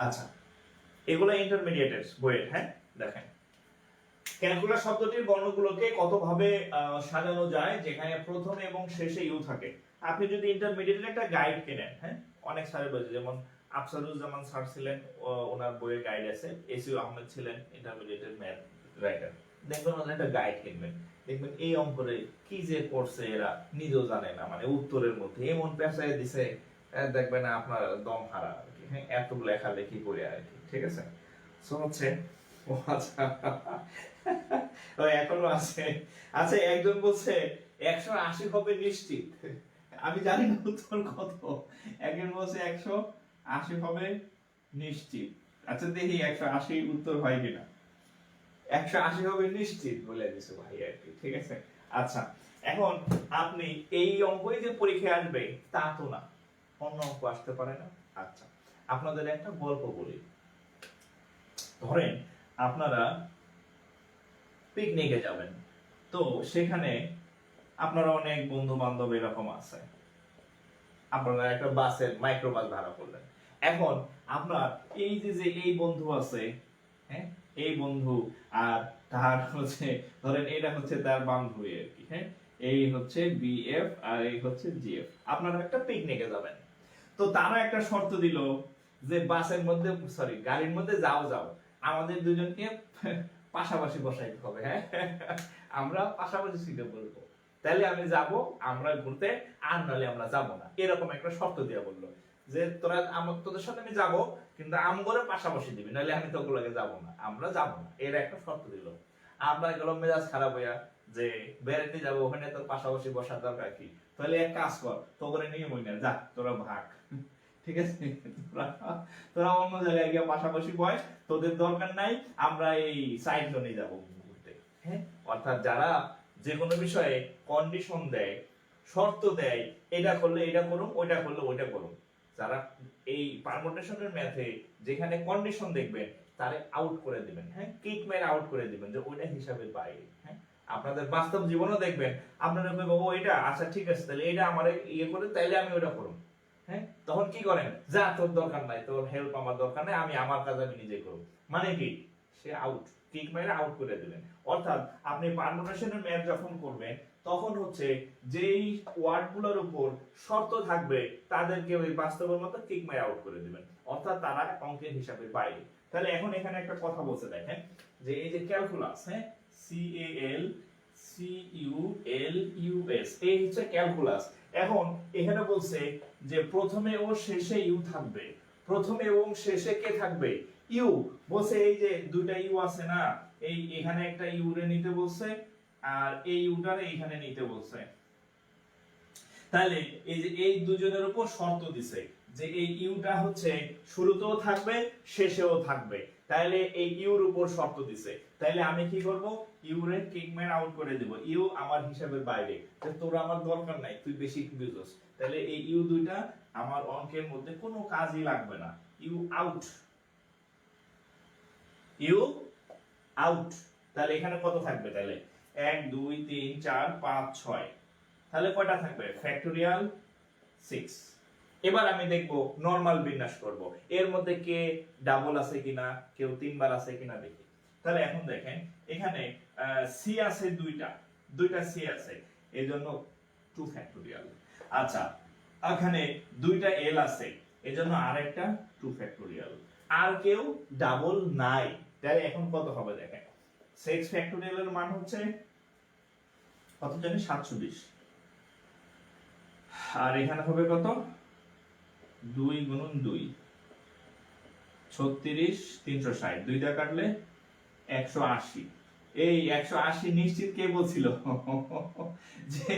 আচ্ছা, এগুলো ইন্টারমিডিয়েটের বইয়ের। হ্যাঁ, দেখেন ক্যালকুলাস শব্দটির বর্ণগুলোকে কত ভাবে সাজানো যায় যেখানে প্রথমে এবং শেষে ইউ থাকে। আপনি যদি ইন্টারমিডিয়েটের একটা গাইড কেনেন, হ্যাঁ, অনেক স্যারের বই, যেমন আফসারুজ্জামান স্যার ছিলেন, ওনার বইয়ের গাইড আছে, এসইউ আহমেদ ছিলেন ইন্টারমিডিয়েটের ম্যাথ রাইটার, দেখবেন ওনার একটা গাইড কিনবেন, দেখবেন এই অঙ্করে কি যে করছে এরা নিজেও জানে না, মানে উত্তরের মধ্যে এমন পেঁচায় দিছে, দেখবেন আপনার দম হারা আর কি। হ্যাঁ, এত লেখালেখি করে আর কি। ঠিক আছে, সো হচ্ছে ও আচ্ছা, ও এখনো আছে। আচ্ছা, একজন বলছে 180 হবে নিশ্চিত। আমি জানি না উত্তর কত। একজন বলছে 180 হবে নিশ্চিত। আচ্ছা দেখি 180 উত্তর হয় কিনা। 180 হবে নিশ্চিত বলে দিছে ভাই আর কি। ঠিক আছে, আচ্ছা এখন আপনি এই অঙ্কই যে পরীক্ষায় আসবে তা তো না, অন্য অঙ্ক আসতে পারে না। আচ্ছা, আপনাদের একটা গল্প বলি। ধরেন আপনারা পিকনিকে যাবেন, তো সেখানে আপনারা অনেক বন্ধু বান্ধব এরকম আছে, আপনারা একটা বাসের মাইক্রোবাস ভাড়া করলেন। এখন আপনার এই যে যে এই বন্ধু আছে, হ্যাঁ, এই বন্ধু আর তার হচ্ছে, ধরেন এটা হচ্ছে তার বান্ধবী আর কি। হ্যাঁ, এই হচ্ছে বিএফ আর এই হচ্ছে জিএফ, আপনারা একটা পিকনিকে যাবেন। তো তারা একটা শর্ত দিল যে বাসের মধ্যে, সরি গাড়ির মধ্যে যাও যাও, আমাদের দুজনকে পাশাপাশি বসাইতে হবে। হ্যাঁ, আমরা পাশাপাশি সিটে বলবো, তাহলে আমি যাব, আমরা ঘুরতে, আর নাহলে আমরা যাব না, এরকম একটা শর্ত দিয়া বললো যে তোরা তোদের সাথে আমি যাব, কিন্তু আমগরে পাশাপাশি দিবি, নাহলে আমি তোগুলোকে যাব না, আমরা যাব না, এর একটা শর্ত দিল। আমরা গেল মেজাজ খারাপ হইয়া যে বেড়াতে যাবো, ওখানে তোর পাশাপাশি বসার দরকার কি, তাহলে এক কাজ কর, তোরে নিয়ে মই না, যা তোরা ভাগ। ঠিক আছে, তোরা তোরা অন্য জায়গায় গিয়ে পাশাপাশি বয়, তোদের দরকার নাই, আমরা এই সাইড জোনে যাব ঘুরতে। হ্যাঁ, অর্থাৎ যারা যে কোনো বিষয়ে কন্ডিশন দেয়, শর্ত দেয়, এটা করলে এটা করুন, ওইটা করলে ওইটা করুন, যারা এই পারমুটেশনের ম্যাথে যেখানে কন্ডিশন দেখবেন তারে আউট করে দিবেন। হ্যাঁ, কিক মেরে আউট করে দিবেন যে ওইটা হিসাবের বাইরে। হ্যাঁ, আপনাদের বাস্তব জীবনও দেখবেন, আপনারা কইবো ও এটা আচ্ছা ঠিক আছে তাহলে এটা আমারে ইয়ে করে তাইলে আমি ওটা করব। হ্যাঁ, তখন কি করেন, যা তোর দরকার নাই, তোর হেল্প আমার দরকার নাই, আমি আমার কাজ আমি নিজে করব। মানে কি, সে আউট, কিক মেরে আউট করে দিলেন। অর্থাৎ আপনি পারমুটেশনের ম্যাথ যখন করবেন তখন হচ্ছে যেই ওয়ার্ডগুলোর উপর শর্ত থাকবে তাদেরকে ওই বাস্তবের মতো কিক মেরে আউট করে দিবেন, অর্থাৎ তারা অঙ্কের হিসাবে বাইরে। তাহলে এখন এখানে একটা কথা বলছে দেখেন, যে এই যে ক্যালকুলাস, হ্যাঁ, CALCULUS, এই হচ্ছে ক্যালকুলাস। এখন এখানে বলছে যে প্রথমে ও শেষে ইউ থাকবে, প্রথমে এবং শেষে কে থাকবে, ইউ। বলছে এই যে দুইটা ইউ আছে না, এই এখানে একটা ইউ রে নিতে বলছে আর এই ইউটারে এখানে নিতে বলছে। তাহলে এই যে এই দুজনের উপর শর্ত দিছে যে এই ইউটা হচ্ছে শুরুতেও থাকবে শেষেও থাকবে, তাহলে এই ইউর উপর শর্ত দিছে। তাহলে আমি কি করব, ইউ রে কিকম্যান আউট করে দেব, ইউ আমার হিসাবের বাইরে, যে তোর আমার দরকার নাই, তুই বেশি বুঝছস। তাহলে এই ইউ দুইটা আমার অঙ্কের মধ্যে কোনো কাজই লাগবে না, ইউ আউট, ইউ আউট। তাহলে এখানে কত থাকবে, তাহলে 1 2 3 4 5 6, তাহলে কয়টা থাকবে, ফ্যাক্টোরিয়াল 6। এবার আমি দেখব নরমাল বিন্যাস করব, এর মধ্যে কে ডাবল আছে কিনা, কেউ তিনবার আছে কিনা দেখি। তাহলে এখন দেখেন এখানে সি আছে দুইটা সি আছে, এজন্য 2 ফ্যাক্টোরিয়াল। আচ্ছা, এখানে দুইটা এল আছে, এজন্য আরেকটা 2 ফ্যাক্টোরিয়াল। আর কেউ ডাবল নাই, তাহলে এখন কত হবে দেখেন, 6 ফ্যাক্টোরিয়াল এর মান হচ্ছে কত জানি 720, আর এখানে হবে কত, 2 গুণন 2 36 360, দুইটা কাটলে 180। এই 180 নিশ্চিত কে বলছিল, যে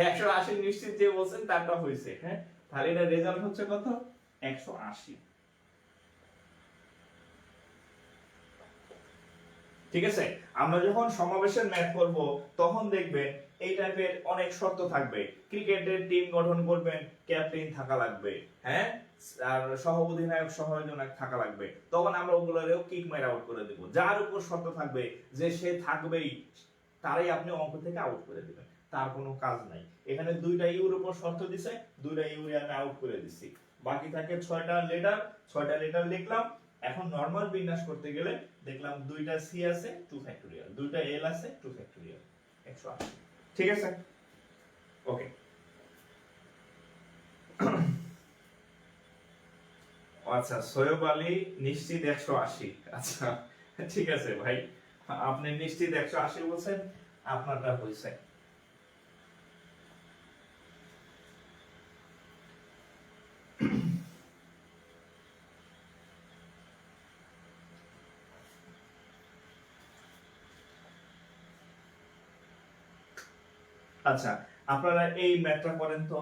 180 নিশ্চিত যে বলছেন তারটা হইছে। হ্যাঁ, তাহলে এটা রেজাল্ট হচ্ছে কত, 180। ঠিক আছে, আমরা যখন সমাবেশের ম্যাথ করব তখন দেখবেন এই টাইপের অনেক শর্ত থাকবে। ক্রিকেটের টিম গঠন করবেন, ক্যাপ্টেন থাকা লাগবে, হ্যাঁ, আর সহ অধিনায়ক সহ অধিনায়ক থাকা লাগবে, তখন আমরা ওগুলোরেও কিক মেরে আউট করে দেব। যার উপর শর্ত থাকবে যে সে থাকবেই, তারই আপনি অঙ্ক থেকে আউট করে দিবেন, তার কোনো কাজ নাই। এখানে দুইটা ইউর উপর শর্ত দিছে, দুইটা ইউরে আমি আউট করে দিছি, বাকি থাকে 6টা লেটার লিখলাম। এখন নরমাল বিন্যাস করতে গেলে দেখলাম দুইটা সি আছে 2 ফ্যাক্টোরিয়াল, দুইটা এল আছে 2 ফ্যাক্টোরিয়াল, 180। ঠিক আছে, ওকে। আচ্ছা, সৈয়ব আলী নিশ্চিত 180। আচ্ছা ঠিক আছে ভাই, আপনি নিশ্চিত 180 বলছেন, আপনারটা হইছে। আচ্ছা, আপনারা এই ম্যাথটা করেন তো,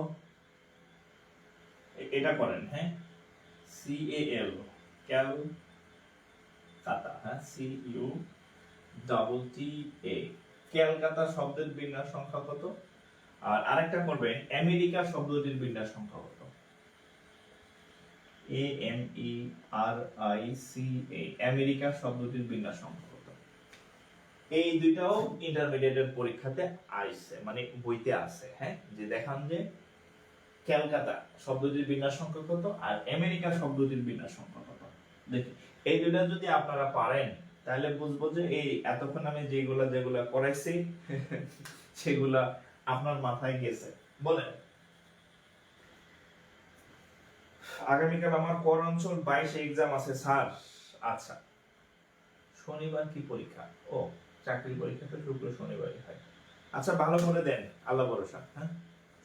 এটা করেন, হ্যাঁ, CAL, ক্যালকাটা, হ্যাঁ, CUTTA, ক্যালকাটা শব্দের বিন্যাস সংখ্যা কত? আর আরেকটা করবেন, আমেরিকা শব্দটির বিন্যাস সংখ্যা কত? AMERICA, আমেরিকা শব্দটির বিন্যাস সংখ্যা কত? এই দুইটাও ইন্টারমিডিয়েটের পরীক্ষাতে আইছে, মানে বইতে আছে, হ্যাঁ, যে দেখান যে ক্যালকাটা শব্দটির বিন্যাস সংখ্যা কত আর আমেরিকা শব্দটির বিন্যাস সংখ্যা কত। দেখি এই দুইটা যদি আপনারা পারেন তাহলে বুঝবো যে এই এতক্ষণ আমি যেগুলা করাইছি সেগুলা আপনার মাথায় গেছে। বলেন, আগামীকাল আমার কর অঞ্চল 22 এক্সাম আছে স্যার। আচ্ছা, শনিবার কি পরীক্ষা? ও, চাকরির পরীক্ষা তো শুক্র শনিবারই হয়। আচ্ছা, ভালো করে দেন, আল্লাহ ভরসা, হ্যাঁ,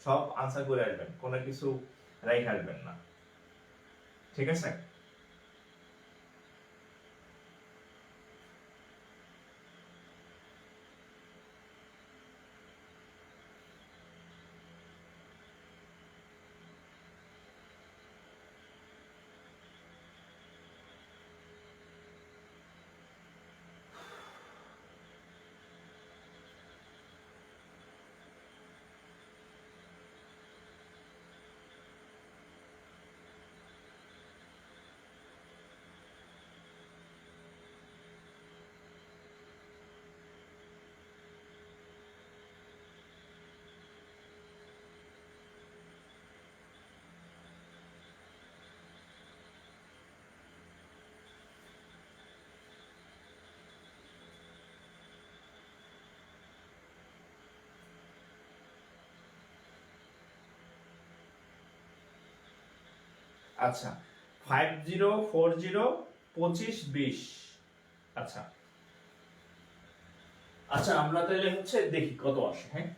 সব আনসার করে আসবেন, কোনো কিছু রাইট আসবেন না, ঠিক আছে? আচ্ছা 5040 2520। আচ্ছা আচ্ছা আমরা তাহলে হচ্ছে দেখি কত আসে। হ্যাঁ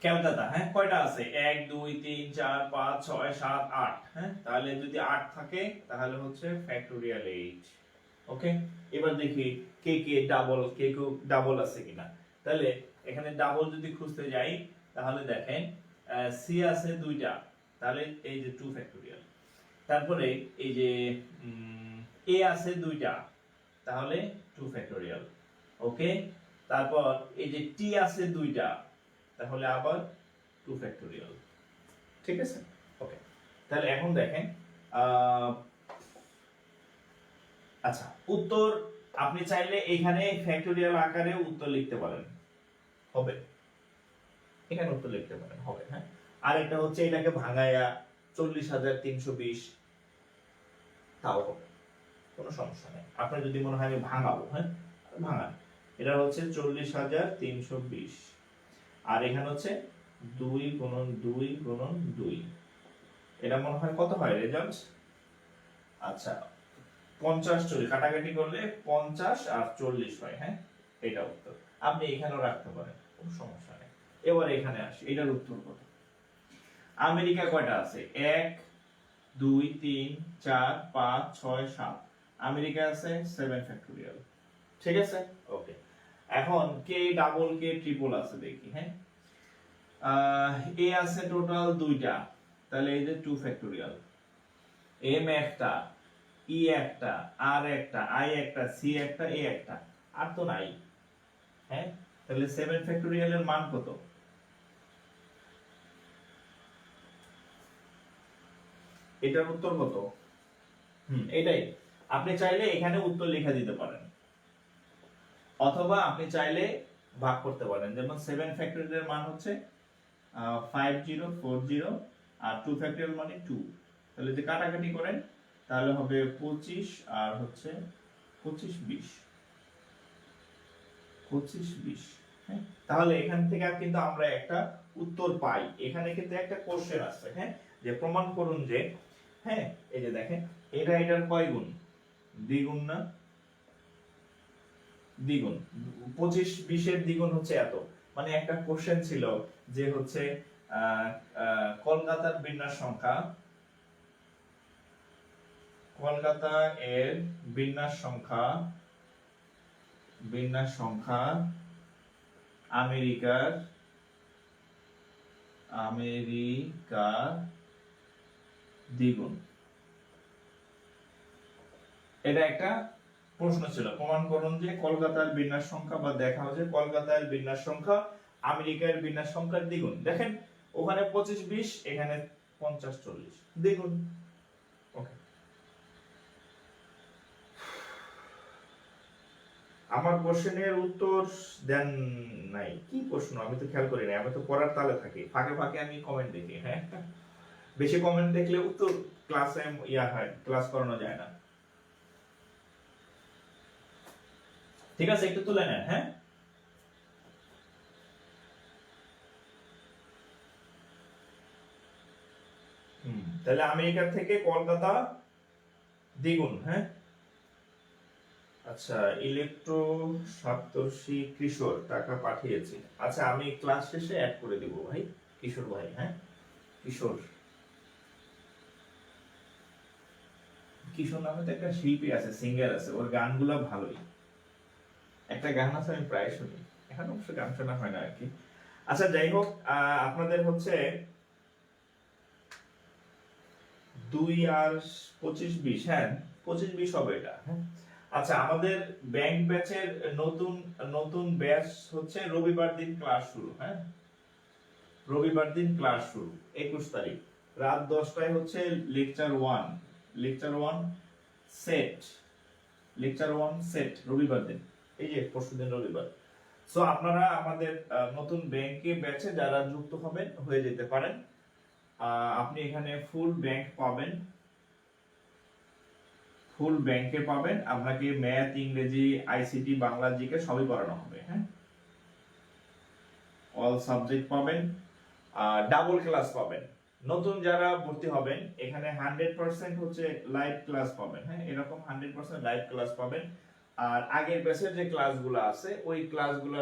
কেমন দাদা? হ্যাঁ কয়টা আছে? 1 2 3 4 5 6 7 8। হ্যাঁ তাহলে যদি 8 থাকে তাহলে হচ্ছে ফ্যাক্টোরিয়াল 8। ওকে, এবার দেখি কে কে ডাবল, কে কে ডাবল আছে কিনা। তাহলে এখানে ডাবল যদি খুঁজতে যাই তাহলে দেখেন সি আছে দুইটা, তাহলে এই যে 2 ফ্যাক্টোরিয়াল। তারপরে এই যে এ আছে দুইটা, তাহলে 2 ফ্যাক্টোরিয়াল। ওকে, তারপর এই যে টি আছে দুইটা, তাহলে আবার 2 ফ্যাক্টোরিয়াল। ঠিক আছে, ওকে। তাহলে এখন দেখেন আচ্ছা উত্তর আপনি চাইলে এখানে ফ্যাক্টোরিয়াল আকারে উত্তর লিখতে পারেন, হবে। এখানে উত্তর লিখতে পারেন, হবে। হ্যাঁ আরেকটা হচ্ছে এটাকে ভাঙায়া 40,320, তাও হবে, কোনো সমস্যা নেই। আপনার যদি মনে হয় আমি ভাঙাবো, হ্যাঁ ভাঙান। এটা হচ্ছে 40,320, আর এখানে হচ্ছে 2 গুণন 2 গুণন 2। এটা মনে হয় কত হয় রেজাল্ট? আচ্ছা 50 40 কাটাকাটি করলে 50 আর 40 হয়। হ্যাঁ এটা উত্তর। আপনি এখানেও রাখতে পারেন, কোনো সমস্যা নেই। এবার এখানে আসি, এটার উত্তর কত? আমেরিকা কয়টা আছে? 1 2 3 4 5 6 7। আমেরিকা আছে 7 ফ্যাক্টোরিয়াল। ঠিক আছে, ওকে। এখন কে ডাবল কে ট্রিপল আছে দেখি। হ্যাঁ এ আছে টোটাল দুইটা, তাহলে এই যে 2 ফ্যাক্টোরিয়াল। এম একটা, ই একটা, আর একটা, আই একটা, সি একটা, এ একটা, আর তো নাই। হ্যাঁ তাহলে 7 ফ্যাক্টোরিয়াল এর মান কত? এটার উত্তর কত? এটাই। আপনি চাইলে এখানে উত্তর লেখা দিতে পারেন, অথবা আপনি চাইলে ভাগ করতে পারেন। যেমন 7 ফ্যাক্টোরিয়াল এর মান হচ্ছে 5040, আর 2 ফ্যাক্টোরিয়াল মানে 2। তাহলে যদি কাটাকাটি করেন তাহলে হবে 25 আর হচ্ছে 25 20, 25 20। হ্যাঁ তাহলে এখান থেকে কিন্তু আমরা একটা উত্তর পাই। এখানে কিন্তু একটা কোশ্চেন আছে, হ্যাঁ যে প্রমাণ করুন যে, হ্যাঁ এই যে দেখেন এটা এটার কয় গুণ? দ্বিগুণ না? দ্বিগুণ। 25 20 এর দ্বিগুণ হচ্ছে এত। মানে একটা কোশ্চেন ছিল যে হচ্ছে কলকাতার বিন্যাস সংখ্যা, কলকাতা এর বিন্যাস সংখ্যা, বিন্যাস সংখ্যা আমেরিকার, আমেরিকার দ্বিগুণ। এটা একটা প্রশ্ন ছিল, প্রমাণ করুন যে কলকাতার বিন্যাস সংখ্যা, বা দেখা হচ্ছে কলকাতার বিন্যাস সংখ্যা আমেরিকার বিন্যাস সংখ্যার দ্বিগুণ। দেখেন ওখানে 25 20, এখানে 50 40, দ্বিগুণ। ওকে, আমার কোশ্চেনের উত্তর দেন নাই। কি প্রশ্ন? আমি তো খেয়াল করি না, আমি তো পড়ার তালে থাকি, ফাঁকে ফাঁকে আমি কমেন্ট দেখি। হ্যাঁ বেশি কমেন্ট দেখলে উত্তর ক্লাসে ইয়া হয়, ক্লাস করানো যায় না। ঠিক আছে, একটু তুলে নেন। হ্যাঁ তাহলে আমেরিকার থেকে কলকাতা দ্বিগুণ। হ্যাঁ আচ্ছা ইলেকট্রো সপ্তর্ষি কিশোর টাকা পাঠিয়েছি। আচ্ছা আমি ক্লাস শেষে অ্যাড করে দিব ভাই, কিশোর ভাই। হ্যাঁ কিশোর, কিশোর নামে তো একটা শিল্পী আছে, সিঙ্গার আছে, ওর গানগুলো ভালোই। একটা গান আছে আমি প্রায় শুনি, এখন অবশ্য গান শোনা হয় না আর কি। আচ্ছা যাই হোক, আপনাদের হচ্ছে 2 আর 25 20, হ্যাঁ 25 20 হবে এটা। হ্যাঁ আচ্ছা আমাদের ব্যাংক ব্যাচের নতুন নতুন ব্যাচ হচ্ছে রবিবার দিন ক্লাস শুরু। হ্যাঁ রবিবার দিন ক্লাস শুরু 21 তারিখ রাত 10টায় হচ্ছে lecture 1, lecture 1 set, lecture 1 set রবিবার দিন, এই যে পরশুদিন রবিবার। সো আপনারা আমাদের নতুন ব্যাংকে ব্যাচে যারা যুক্ত হবেন হয়ে যেতে পারেন। আপনি এখানে ফুল ব্যাংক পাবেন, ফুল ব্যাংকে পাবেন। আপনাকে ম্যাথ, ইংরেজি, আইসিটি, বাংলা, জিকে সবই পড়ানো হবে। হ্যাঁ অল সাবজেক্ট পাবেন, ডাবল ক্লাস পাবেন। নতুন যারা ভর্তি হবেন এখানে 100% হচ্ছে লাইভ ক্লাস পাবেন, হ্যাঁ এরকম 100% লাইভ ক্লাস পাবেন। আর আগের ব্যাচের যে ক্লাসগুলো আছে ওই ক্লাসগুলো,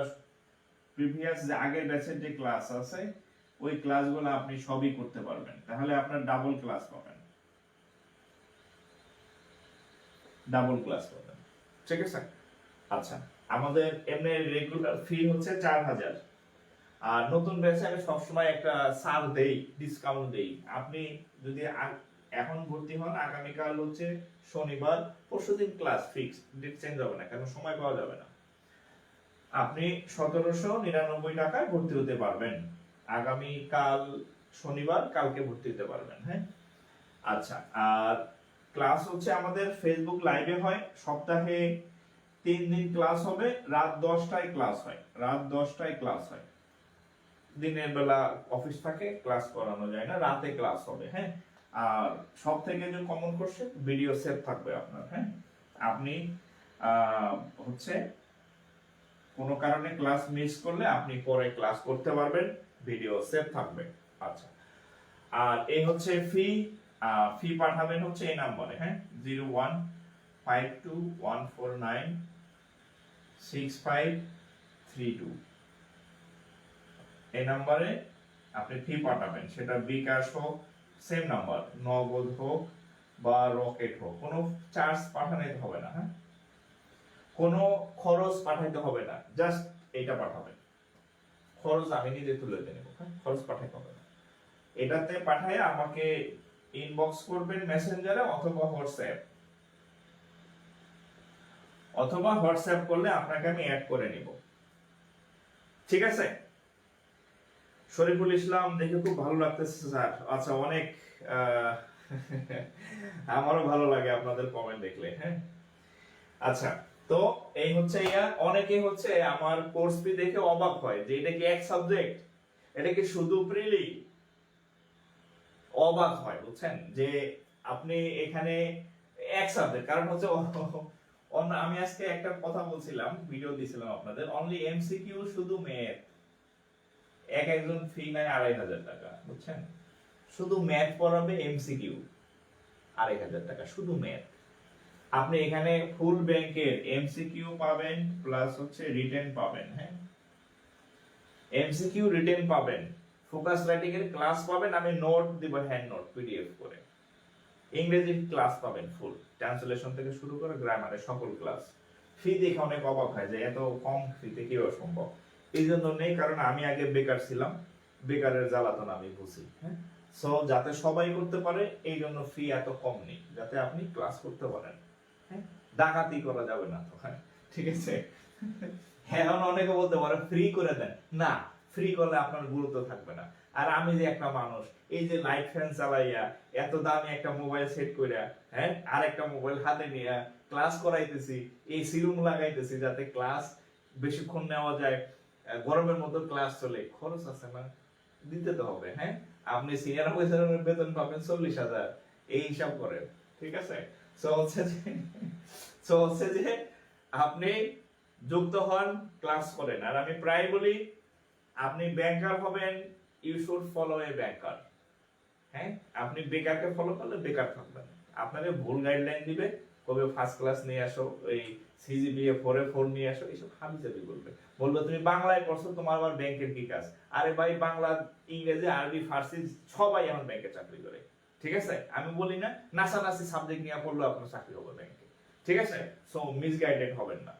প্রিভিয়াস যে আগের ব্যাচের যে ক্লাস আছে ওই ক্লাসগুলো আপনি সবই করতে পারবেন, তাহলে আপনার ডাবল ক্লাস পাবেন, ডাবল ক্লাস পাবেন। ঠিক আছে? আচ্ছা, আমাদের এমনি রেগুলার ফি হচ্ছে 4000। আর নতুন ব্যাচে আমি সবসময় একটা ছাড় দেই, ডিসকাউন্ট দেই। আপনি যদি এখন ভর্তি হন, আগামীকাল হচ্ছে শনিবার, পরশুদিন ক্লাস ফিক্স, ডেট চেঞ্জ হবে না, কারণ সময় পাওয়া যাবে না। আপনি 1799 টাকায় ভর্তি হতে পারবেন আগামীকাল শনিবার, কালকে ভর্তি হতে পারবেন। হ্যাঁ, আচ্ছা। আর ক্লাস হচ্ছে আমাদের ফেসবুক লাইভে হয়, সপ্তাহে 3 দিন ক্লাস হবে, রাত 10টায় ক্লাস হয়, রাত 10টায় ক্লাস হয়। দিনের বেলা অফিস থাকে, ক্লাস করানো যায় না, রাতে ক্লাস হবে। হ্যাঁ, আর সব থেকে যে কমন কোর্সে ভিডিও সেভ থাকবে আপনার। হ্যাঁ, আপনি হচ্ছে কোনো কারণে ক্লাস মিস করলে আপনি পরে ক্লাস করতে পারবেন, ভিডিও সেভ থাকবে। আচ্ছা, আর এই হচ্ছে ফি। ফি পাঠাবেন হচ্ছে এই নাম্বারে, হ্যাঁ 0152149653 এই নাম্বারে আপনি ফি পাঠাবেন, সেটা বিকাশ হোক, সেম নাম্বার, নগদ হোক বা রকেট হোক, কোনো চার্জ পাঠাতে হবে না। হ্যাঁ, কোনো খরচ পাঠাইতে হবে না, জাস্ট এটা পাঠাবেন। খরচ আমি নিজে তুলে দেব, হ্যাঁ খরচ পাঠাইতে হবে না। এটাতে পাঠায় আমাকে ইনবক্স করবেন মেসেঞ্জারে অথবা হোয়াটসঅ্যাপ করলে আপনাকে আমি অ্যাড করে নিব। ঠিক আছে? শরীফুল ইসলাম, দেখে খুব ভালো লাগতেছে স্যার। আচ্ছা, অনেক আমারও ভালো লাগে আপনাদের কমেন্ট দেখলে। হ্যাঁ, আচ্ছা, তো এই হচ্ছে অনেকে হচ্ছে আমার কোর্স ফি দেখে অবাক হয় যে এটা কি এক সাবজেক্ট, এটা কি শুধু প্রিলি, অবাক হয়, বুঝছেন, যে আপনি এখানে এক সাবজেক্ট। কারণ হচ্ছে আমি আজকে একটা কথা বলছিলাম, ভিডিও দিছিলাম আপনাদের, অনলি এমসিকিউ, শুধু ম্যাথ, একজন ফি নাই 2500 টাকা, বুঝছেন, শুধু ম্যাথ পড়াবে, এমসিকিউ 2500 টাকা, শুধু ম্যাথ। আপনি এখানে ফুল ব্যাংকের এমসিকিউ পাবেন, প্লাস হচ্ছে রিটেন পাবেন। হ্যাঁ, এমসিকিউ রিটেন পাবেন, ফোকাস রাইটিং এর ক্লাস পাবেন, আমি নোট দিব, হ্যান্ড নোট পিডিএফ করে। ইংরেজি ক্লাস পাবেন ফুল, ট্রান্সলেশন থেকে শুরু করে গ্রামারের সকল ক্লাস। ফি দেখে অনেক অবাক হয় যে এত কম ফিতে কিভাবে সম্ভব। এই জন্য নেই, কারণ আমি আগে বেকার ছিলাম, বেকারের জ্বালাতন আমি বুঝি। হ্যাঁ, সো যাতে সবাই করতে পারে এই জন্য ফি এত কম নেই, যাতে আপনি ক্লাস করতে পারেন। হ্যাঁ, ডাকাতি করা যাবে না তো। হ্যাঁ, ঠিক আছে? এখন অনেকে বলতে পারে ফ্রি করে দেন, না, ফ্রি করলে আপনার গুরুত্ব থাকবে না। আর আমি যে একটা মানুষ, এই যে লাইট ফ্যান চালাইয়া, এত দামি একটা মোবাইল সেট কইরা, হ্যাঁ আর একটা মোবাইল হাতে নিয়ে ক্লাস করাইতেছি, এই সিরুম লাগাইতেছি যাতে ক্লাস বেশিক্ষণ নেওয়া যায়, গরমের মতো ক্লাস চলে, খরচ আছে না, দিতে তো হবে। হ্যাঁ, আপনি সিনিয়র অফিসারের বেতন পাবেন 40,000, এই হিসাব করেন। ঠিক আছে? হচ্ছে যে আপনি যুক্ত হন, ক্লাস করেন। আর আমি প্রায় বলি, আপনি ব্যাংকার হবেন, ইউ শুড ফলো এ ব্যাংকার। হ্যাঁ, আপনি বেকারকে ফলো করলে বেকার থাকবেন। আপনাকে ভুল গাইডলাইন দিবে, কবে ফার্স্ট ক্লাস নিয়ে আসো, এই সিজিপিএ 4 নিয়ে আসো, এইসব হাবিজাবি বলবে। বলবে তুমি বাংলায় পড়ছো, তোমার আবার ব্যাংকের কি কাজ? আরে ভাই, বাংলা, ইংরেজি, আরবি, ফার্সি সবাই এখন ব্যাংকে চাকরি করে। ঠিক আছে? আমি বলি না নাসানাসি সাবজেক্ট নিয়ে পড়লে আপনার চাকরি হবে ব্যাংকে। ঠিক আছে? সো মিসগাইডেড হবেন না।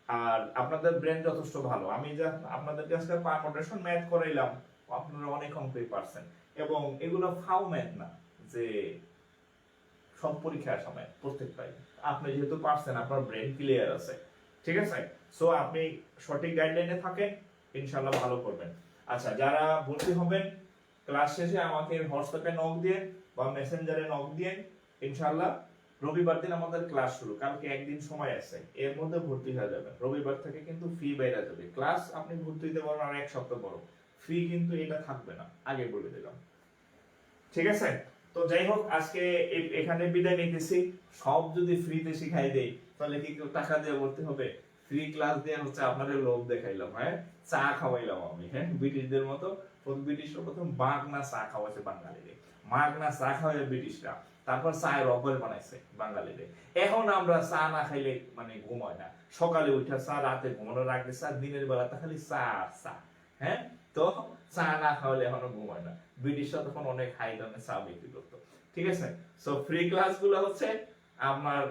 আর আপনাদের ব্রেন যথেষ্ট ভালো, আমি যা আপনাদেরকে আজকে পারমোটেশন ম্যাথ করাইলাম, আপনারা অনেক অঙ্কই পারছেন। এবং এগুলো ফাউ ম্যাথ না যে সব পরীক্ষার সময় প্রত্যেকটাই, আপনি যেহেতু পারছেন, আপনার ব্রেন ক্লিয়ার আছে। ঠিক আছে? সো আপনি সঠিক গাইডলাইনে থাকেন, ইনশাআল্লাহ ভালো করবেন। আচ্ছা, যারা ভর্তি হবেন ক্লাস শেষে আমাকে হোয়াটসঅ্যাপে নক দিয়ে বা মেসেঞ্জারে নক দিয়ে, ইনশাআল্লাহ রবিবার দিন আমাদের ক্লাস শুরু, কালকে একদিন সময় আছে, এর মধ্যে ভর্তি হয়ে যাবে। রবিবার থেকে কিন্তু ফি বাইরে যাবে, ক্লাস আপনি ভর্তি হতে পারবেন আর এক সপ্তাহ পর, ফি কিন্তু এটা থাকবে না, আগে বলে দিলাম। ঠিক আছে? তো যাই হোক, আজকে এখানে বিদায় নিতেছি। সব যদি ফ্রিতে শিখাই দেই তাহলে কি কেউ টাকা দিয়ে ভর্তি হবে? ফ্রি ক্লাস দিয়ে হচ্ছে আপনাদের লোভ দেখাইলাম। হ্যাঁ, চা খাওয়াইলাম আমি, হ্যাঁ, ব্রিটিশদের মতো। ব্রিটিশরা প্রথম মাগনা চা খাওয়াইছে বাঙালিরে, মাগনা চা খাওয়াই ব্রিটিশরা, তারপর চায়ের অভ্যাস বানাইছে বাঙালিরে। এখন আমরা চা না খাইলে মানে ঘুমায় না, সকালে উঠা চা, রাতে ঘুমানোর আগে চা, দিনের বেলাতে খালি চা আর চা, হ্যাঁ। তো চা না খাওয়ালে এখনো ঘুমায় না। ব্রিটিশরা তখন অনেক হাই দামে চা বিক্রি করতো, ঠিক আছে। সো ফ্রি ক্লাস গুলো হচ্ছে আমার